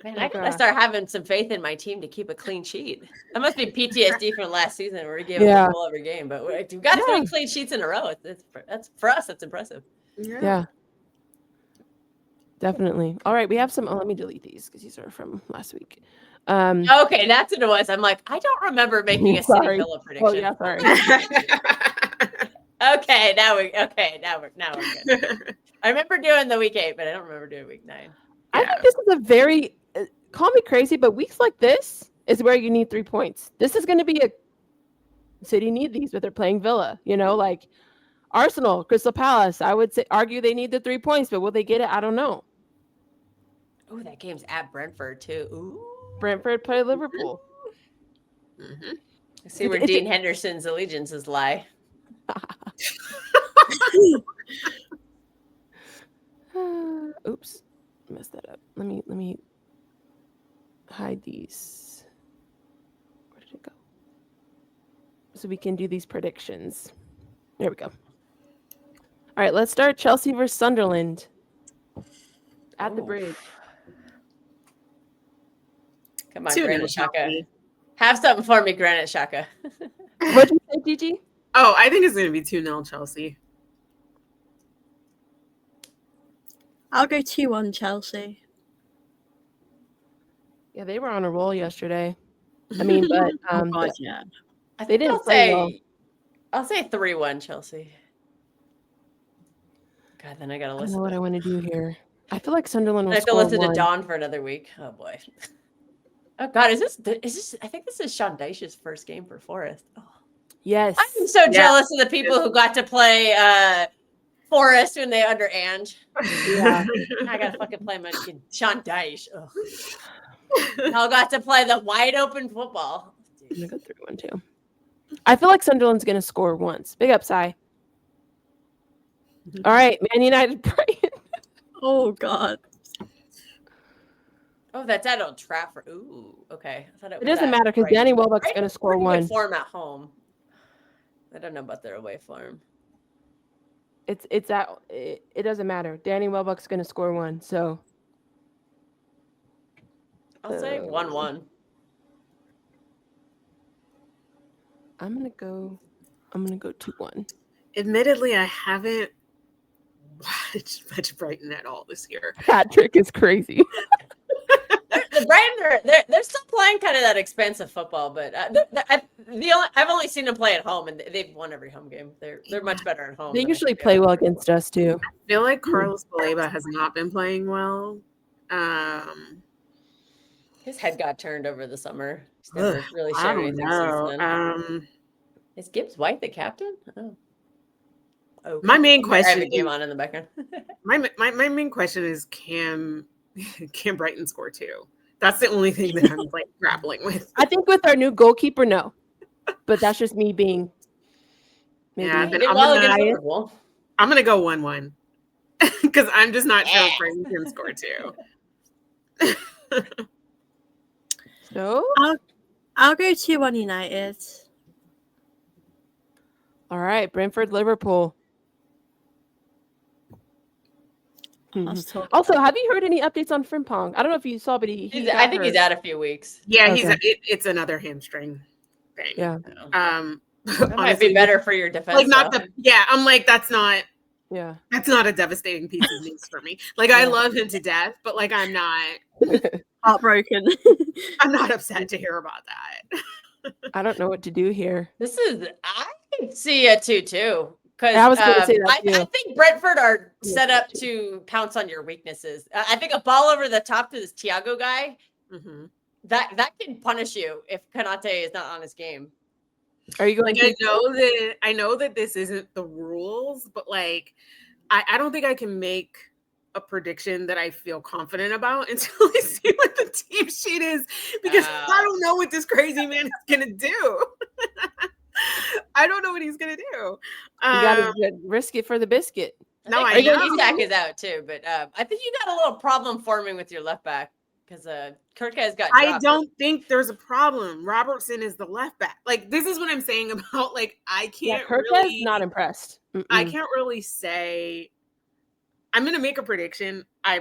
Man, I gotta start having some faith in my team to keep a clean sheet. That must be PTSD from last season where we gave up a goal every game. But we've got 3 clean sheets in a row. That's for us. That's impressive. Yeah. Definitely. All right, we have some. Oh, let me delete these because these are from last week. Okay, that's what it was. I'm like, I don't remember making a City Villa prediction. Oh yeah, sorry. Okay, now we're good. I remember doing the week 8, but I don't remember doing week 9. I think this is a very call me crazy, but weeks like this is where you need 3 points. This is going to be a City need these, but they're playing Villa. Like Arsenal, Crystal Palace. I would argue they need the 3 points, but will they get it? I don't know. Oh, that game's at Brentford too. Ooh. Brentford play Liverpool. Mm-hmm. I see where Dean Henderson's allegiances lie. Oops, messed that up. Let me hide these. Where did it go? So we can do these predictions. There we go. All right, let's start Chelsea versus Sunderland at the Bridge. Come on, Granite Shaka. Have something for me, Granite Shaka. What'd you say, Gigi? Oh, I think it's going to be 2-0 Chelsea. I'll go 2-1 Chelsea. Yeah, they were on a roll yesterday. I mean, but yeah. They didn't play well. I'll say 3-1 Chelsea. God, then I gotta listen. I know what I want to do here. I feel like Sunderland will I have to score listen 1. to Dawn for another week. Oh boy. Oh God, is this? I think this is Sean Dyche's first game for Forest. Oh. Yes. I'm so jealous of the people who got to play Forest when they under Ange. Yeah. I gotta fucking play my Sean Dyche. Y'all got to play the wide open football. I'm gonna go 3-1 too. I feel like Sunderland's gonna score once. Big up, Sai. All right, Man United, Brighton. Oh God. Oh, that's at Old Trafford. Ooh, okay. I thought it doesn't matter because Danny Welbeck's gonna score 1. Good form at home. I don't know about their away form. It doesn't matter. Danny Welbeck's gonna score 1. So I'll say 1-1. I'm gonna go 2-1. Admittedly, I haven't watched much Brighton at all this year. Patrick is crazy. The Brighton, they're still playing kind of that expensive football, but I've only seen them play at home, and they've won every home game. They're much better at home. They usually play well against us too. I feel like Carlos Baleba has not been playing well. His head got turned over the summer. He's never really shown anything since then. Is Gibbs White the captain? Oh. Okay. My main question. I have a game on in the background. my main question is can Brighton score 2? That's the only thing that I'm like grappling with. I think with our new goalkeeper, no. But that's just me being maybe. Yeah, then I'm gonna go 1-1 because I'm just not sure if Brighton can score 2. So I'll go 2-1 United. All right, Brentford, Liverpool. Also, have you heard any updates on Frimpong? I don't know if you saw, but I think he's out a few weeks. Yeah, it's another hamstring thing. Yeah. That might be better for your defense. I'm like, that's not a devastating piece of news for me. Like, I love him to death, but like, I'm not heartbroken. I'm not upset to hear about that. I don't know what to do here. I see a 2-2. Because I was going to say that too. I think Brentford are set up to pounce on your weaknesses. I think a ball over the top to this Thiago guy, that can punish you if Konate is not on his game. Are you going? I know that this isn't the rules, but like, I don't think I can make a prediction that I feel confident about until I see what the team sheet is, because I don't know what this crazy man is gonna do. I don't know what he's gonna do. You gotta risk it for the biscuit. I know Isak is out too, but I think you got a little problem forming with your left back because Kirk has got. I don't think there's a problem. Robertson is the left back. Like, this is what I'm saying about like I can't. Kirk is not impressed. I can't really say. I'm gonna make a prediction. I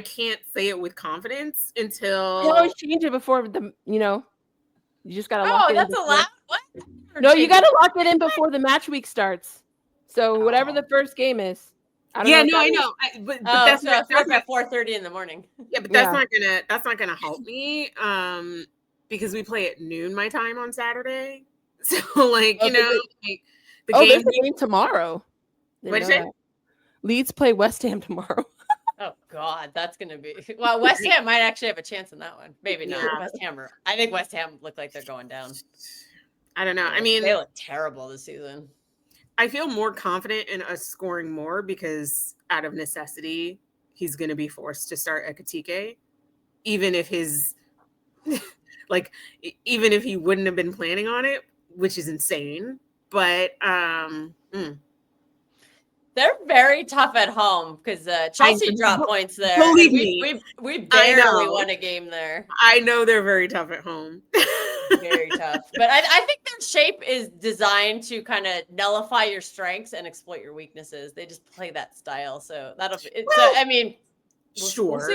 can't say it with confidence until You always change it before you just gotta lock it in. that's before. allowed. What? No, you gotta lock it in before the match week starts. So whatever the first game is. I know. But that's so not, that's at 4:30 in the morning. Yeah, but that's not gonna help me. Because we play at noon my time on Saturday. So like, like the game. There's a game tomorrow. What'd you say? Leeds play West Ham tomorrow. Oh God, that's gonna be West Ham might actually have a chance in that one. Maybe not. West Ham. I think West Ham look like they're going down. I don't know. I mean, they look terrible this season. I feel more confident in us scoring more because out of necessity, he's going to be forced to start Ekatike, even if even if he wouldn't have been planning on it, which is insane. But they're very tough at home because Chelsea dropped points there. Believe me, we barely won a game there. I know they're very tough at home. Very tough. But I think their shape is designed to kind of nullify your strengths and exploit your weaknesses. They just play that style. So we'll see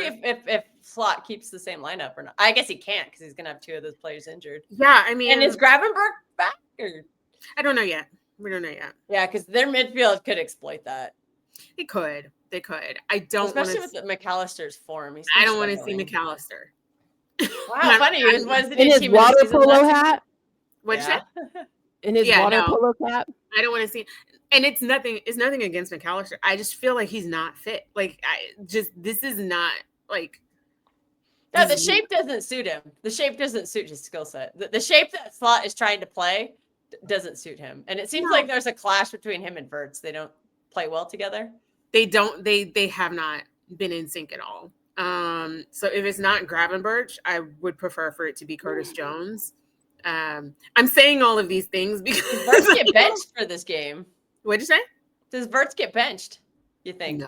if Slot keeps the same lineup or not. I guess he can't because he's going to have two of those players injured. Yeah, I mean. And is Gravenberch back? Or? I don't know yet. We don't know yet. Yeah, because their midfield could exploit that. They could. I don't especially with McAllister's form. I don't want to see McAllister. Wow, funny. He was in his water polo hat. What'd you say? In his water polo cap. I don't want to see. And it's nothing against McAllister. I just feel like he's not fit. Like this is not like. No, the shape doesn't suit him. The shape doesn't suit his skill set. The shape that Slot is trying to play doesn't suit him. And it seems like there's a clash between him and Wirtz. They don't play well together. They don't. They have not been in sync at all. So if it's not Gravenberch, I would prefer for it to be Curtis Jones. I'm saying all of these things because does Wirtz get benched for this game? What'd you say? Does Wirtz get benched? You think?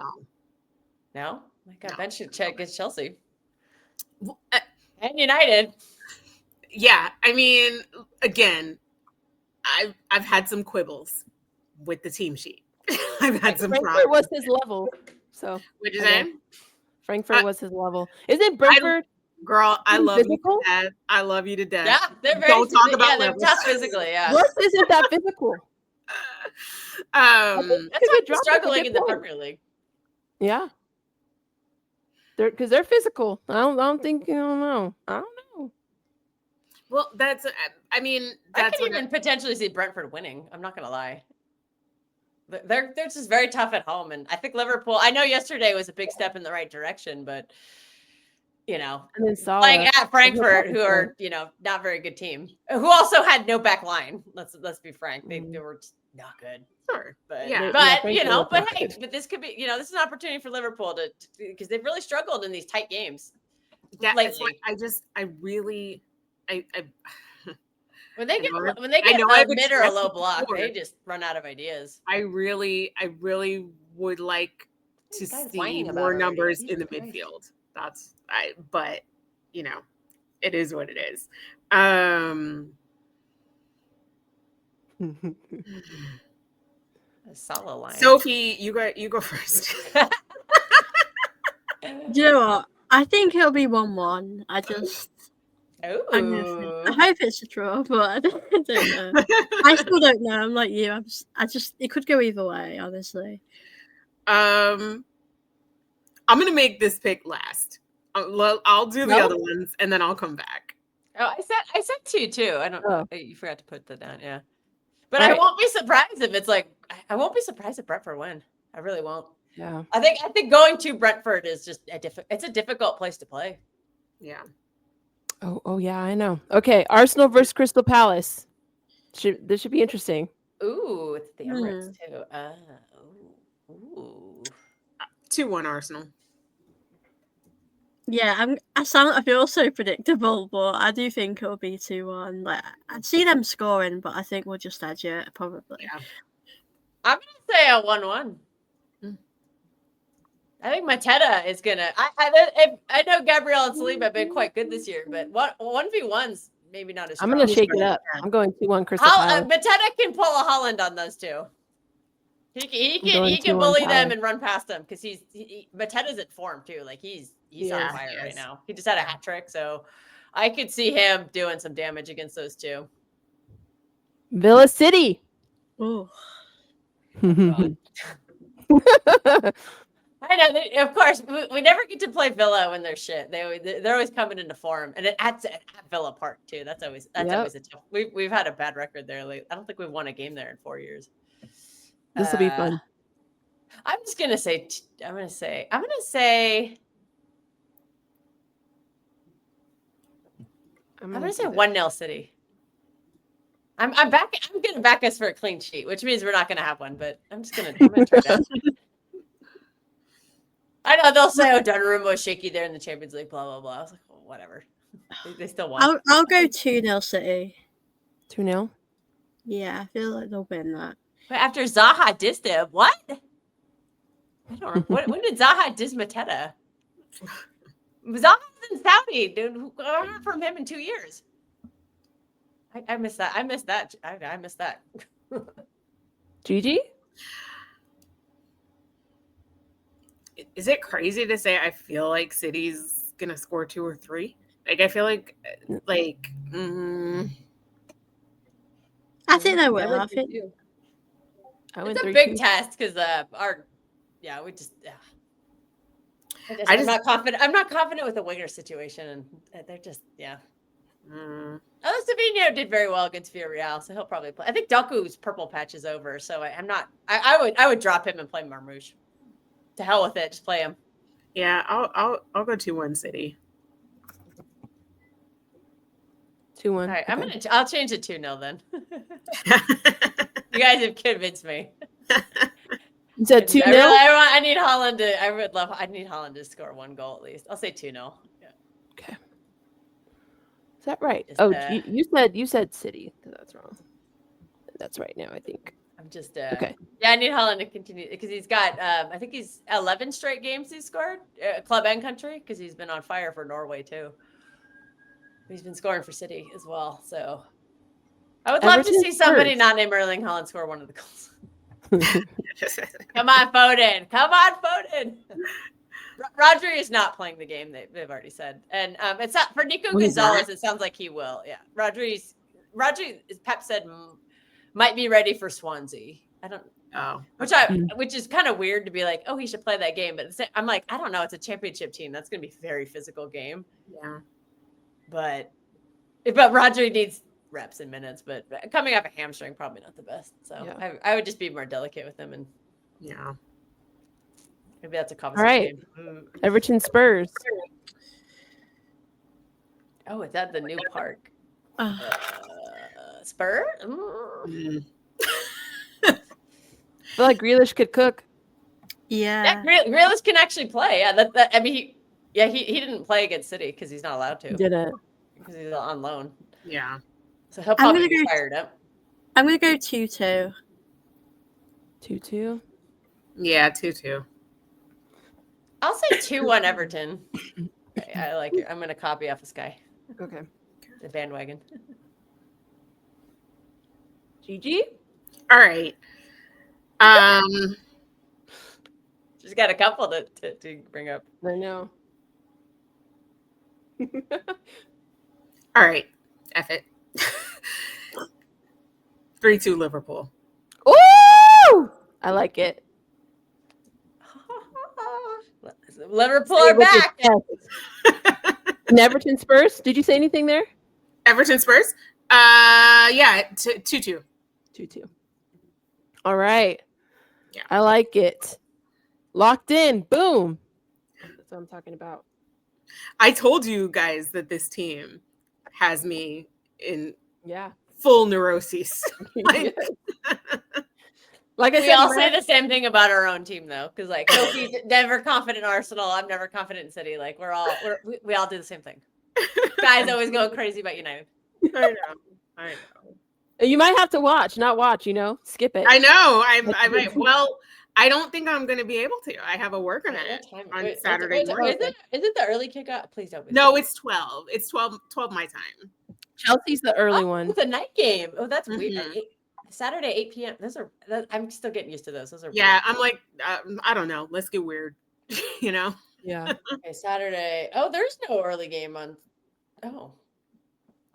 No? My God, bench should check against Chelsea. And United. Yeah, I mean, again, I've had some quibbles with the team sheet. I've had some problems. Frankfurt was his level. So what'd you say? Frankfurt was his level. Is it Brentford? Girl, I love you to death. I love you to death. Yeah, they're very Don't talk about they're tough physically, yeah. What isn't that physical? That's why they're struggling in the Premier League. Yeah. They're physical. I don't know. Well, that's I can even potentially see Brentford winning. I'm not gonna lie. They're just very tough at home, and I think Liverpool. I know yesterday was a big step in the right direction, but playing at Frankfurt, who are not very good team, who also had no back line. Let's be frank, they were just not good. Sure, but hey, but this could be this is an opportunity for Liverpool to because they've really struggled in these tight games. Yeah, lately. When they get a mid or a low block, they just run out of ideas. I really would like to see more numbers in the midfield. But it is what it is. A solid line. Sophie, you go first. Do you know what? I think it'll be 1-1. I hope it's a draw, but I don't know. I still don't know. I'm like you. It could go either way, honestly. I'm gonna make this pick last. I'll do the other ones and then I'll come back. Oh, I said 2 I don't know. You forgot to put that down. Yeah, but I won't be surprised if it's I won't be surprised if Brentford win. I really won't. Yeah, I think going to Brentford is just it's a difficult place to play. Yeah. Oh yeah, I know. Okay, Arsenal versus Crystal Palace. This should be interesting. Ooh, it's the Emirates too. 2-1 Arsenal. Yeah, I feel so predictable, but I do think it'll be 2-1. Like I'd see them scoring, but I think we'll just edge it probably. Yeah. I'm gonna say a 1-1. I think Mateta is gonna. I know Gabriel and Saliba have been quite good this year, but 1v1's maybe not as strong. I'm gonna shake it up. I'm going 2-1 Crystal Palace. Mateta can pull a Holland on those two. He can bully them and run past them because Mateta's in form too. Like he's on fire right now. He just had a hat trick, so I could see him doing some damage against those two. Villa City. Oh. I know. Of course, we never get to play Villa when they're shit. They're always coming into form, and at Villa Park too. That's always a tough. We've had a bad record there. Like, I don't think we've won a game there in 4 years. This will be fun. I'm just gonna say. I'm gonna say 1-0 City. I'm gonna back us for a clean sheet, which means we're not gonna have one. But I'm gonna try that. I know they'll say, "Oh, Donnarumma was shaky there in the Champions League." Blah blah blah. I was like, well, whatever. They still won. I'll go 2-0 City. 2-0. Yeah, I feel like they'll win that. But after Zaha dissed him, what? I don't know. When did Zaha diss Mateta? Zaha's in Saudi, dude. I haven't heard from him in 2 years. I missed that. I missed that. Gigi? Is it crazy to say I feel like City's gonna score 2 or 3? Like I feel like I think they will. I think it's a big test because I'm not confident. I'm not confident with the winger situation, and they're just Savino did very well against Villarreal, so he'll probably play. I think Doku's purple patch is over, so I'm not. I would drop him and play Marmouche. To hell with it, just play him. Yeah, I'll go 2-1 City. 2-1. All right, okay. I'll change it 2-0 then. You guys have convinced me. You said 2-0? I need Holland to. I need Holland to score 1 goal at least. I'll say 2-0. Yeah. Okay. Is that right? Just, you said City. That's wrong. That's right now, I think. I'm just okay. Yeah, I need Holland to continue because he's got. I think he's 11 straight games he's scored, club and country, because he's been on fire for Norway too. He's been scoring for City as well, so I would love to see somebody not named Erling Haaland score 1 of the goals. Come on, Foden! Come on, Foden! Rodri is not playing the game. They've already said, and it's not for Nico Gonzalez. It sounds like he will. Yeah, Rodri, as Pep said, might be ready for Swansea. I don't. Oh, which is kind of weird to be like, oh, he should play that game. But I'm like, I don't know. It's a championship team. That's going to be a very physical game. Yeah. But Rodri needs reps and minutes. But coming off a hamstring, probably not the best. So I would just be more delicate with him. And maybe that's a conversation. All right. Everton Spurs. Oh, is that the new park? Spur? I feel like Grealish could cook. Yeah. Grealish can actually play. Yeah, I mean, he didn't play against City because he's not allowed to. He didn't. Because he's on loan. Yeah. So he'll probably be fired up. I'm going to go 2-2. 2-2? Yeah, 2-2. I'll say 2-1 Everton. Okay, I like it. I'm going to copy off this guy. Okay. The bandwagon. Gigi? All right. She's got a couple to bring up. I know. All right. F it. 3-2 Liverpool. Ooh! I like it. Liverpool are back. And Everton Spurs? Did you say anything there? Everton Spurs? Yeah, 2-2. 2-2. All right. Yeah. I like it. Locked in. Boom. That's what I'm talking about. I told you guys that this team has me in full neuroses. Like I said, we all say the same thing about our own team, though, because like Sophie's never confident in Arsenal. I'm never confident in City. Like we all do the same thing. Guys always go crazy about United. I know. You might have to not watch. Skip it. I know. I might. Well, I don't think I'm going to be able to. I have a work event on Saturday morning. Is it the early kickoff? Please don't. No, it's 12. It's 12 my time. Chelsea's the early one. It's a night game. Oh, that's weird. Saturday 8 p.m. I'm still getting used to those. Those are Yeah, I'm like, I don't know. Let's get weird, you know? Yeah. Okay, Saturday. Oh, there's no early game on. Oh,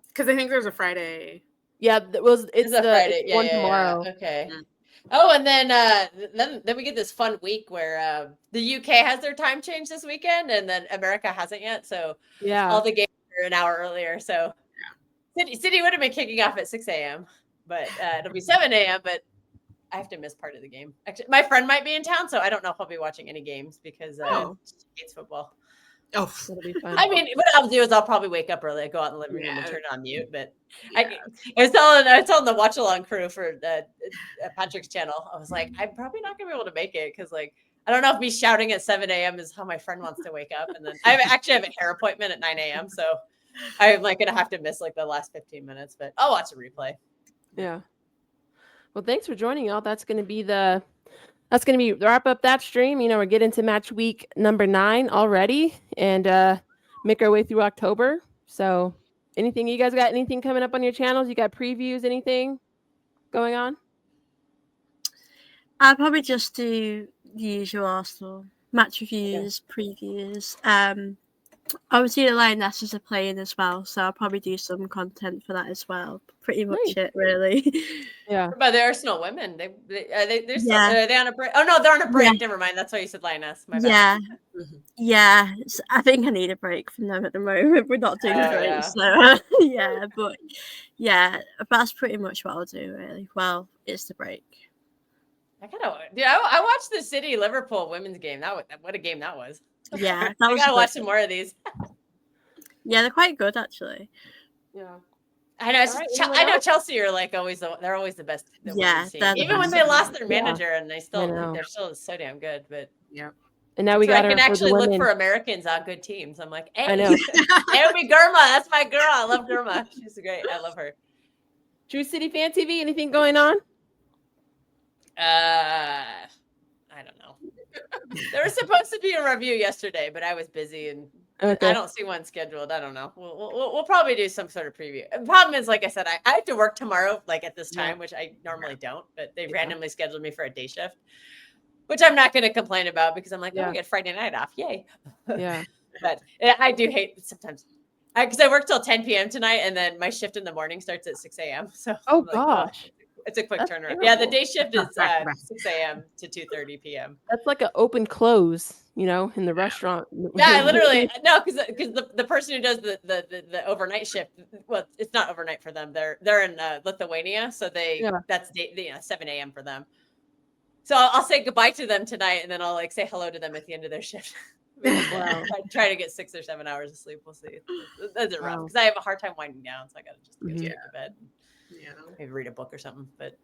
Because I think there's a Friday. Yeah, it's a Friday. it's one Yeah. tomorrow. Okay. Mm. Oh, and then we get this fun week where the UK has their time change this weekend, and then America hasn't yet. So Yeah. all the games are an hour earlier. So City would have been kicking off at 6 a.m., but it'll be 7 a.m. But I have to miss part of the game. Actually, my friend might be in town, so I don't know if I'll be watching any games because she hates football. Oh, That'll be fun. I mean, what I'll do is I'll probably wake up early, go out in the living room and turn it on mute. But yeah. I was telling the watch along crew for Patrick's channel, I was like, I'm probably not gonna be able to make it because like I don't know if me shouting at 7 a.m. is how my friend wants to wake up, and then I actually have a hair appointment at 9 a.m. So I'm like gonna have to miss like the last 15 minutes, but I'll watch a replay. Yeah. Well, thanks for joining, y'all. That's gonna be wrap up that stream. You know, we're getting to match week number 9 already, and make our way through October. So, you guys got anything coming up on your channels? You got previews? Anything going on? I'll probably just do the usual Arsenal match reviews, previews. Obviously the Lionesses are playing as well, so I'll probably do some content for that as well. Pretty much it, really. Yeah. But the Arsenal women, they're Yeah. they on a break? Oh no, they're on a break. Yeah. Never mind. That's why you said Lioness. My bad. Yeah. I think I need a break from them at the moment. We're not doing great, yeah. so yeah. But yeah, that's pretty much what I'll do. Really. Well, it's the break. I watched the City Liverpool women's game. What a game that was. Yeah, I gotta watch some more of these. Yeah, they're quite good actually. Yeah. I know. I know Chelsea are like they're always the best. Yeah, even when they lost their manager and they're still so damn good. But yeah. And now we got I can actually look for Americans on good teams. I'm like, hey, I know. Naomi Gurma, that's my girl. I love Gurma. She's great. I love her. True City Fan TV. Anything going on? I don't know. There was supposed to be a review yesterday, but I was busy and I don't see one scheduled. I don't know. We'll probably do some sort of preview. The problem is, like I said, I have to work tomorrow, like at this time, which I normally don't. But they randomly scheduled me for a day shift, which I'm not going to complain about because I'm like, oh, I get Friday night off, yay! Yeah. But I do hate sometimes because I work till 10 p.m. tonight, and then my shift in the morning starts at 6 a.m. So gosh. It's a quick turnaround. Yeah, the day shift is 6 a.m. to 2:30 p.m. That's like an open close, in the restaurant. Yeah, literally. No, because the person who does the overnight shift, well, it's not overnight for them. They're in Lithuania, so that's 7 a.m. for them. So I'll say goodbye to them tonight, and then I'll like say hello to them at the end of their shift. Wow. I try to get 6 or 7 hours of sleep. We'll see. That's rough because I have a hard time winding down, so I gotta just get to bed. Yeah, maybe read a book or something, but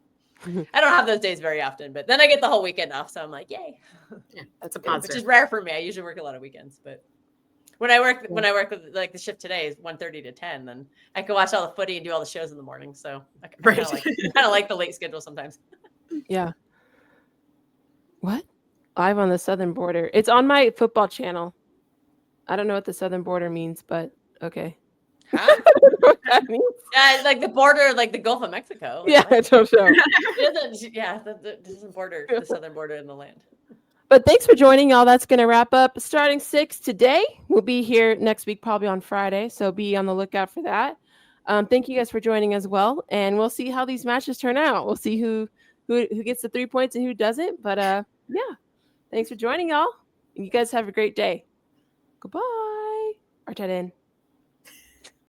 I don't have those days very often. But then I get the whole weekend off, so I'm like, yay! Yeah, that's a positive. Which is rare for me. I usually work a lot of weekends, but when I work with like the shift today is 1:30 to 10, then I can watch all the footy and do all the shows in the morning. So I kind of like the late schedule sometimes. Yeah. What? Live on the Southern Border. It's on my football channel. I don't know what the Southern Border means, but okay. Huh? What that means? Yeah, like the border, like the Gulf of Mexico. Yeah, I don't know. It doesn't border the southern border in the land. But thanks for joining, y'all. That's going to wrap up Starting 6 today. We'll be here next week, probably on Friday, so be on the lookout for that. Thank you guys for joining as well, and we'll see how these matches turn out. We'll see who gets the 3 points and who doesn't. But yeah, thanks for joining, y'all. You guys have a great day. Goodbye. Our tight end.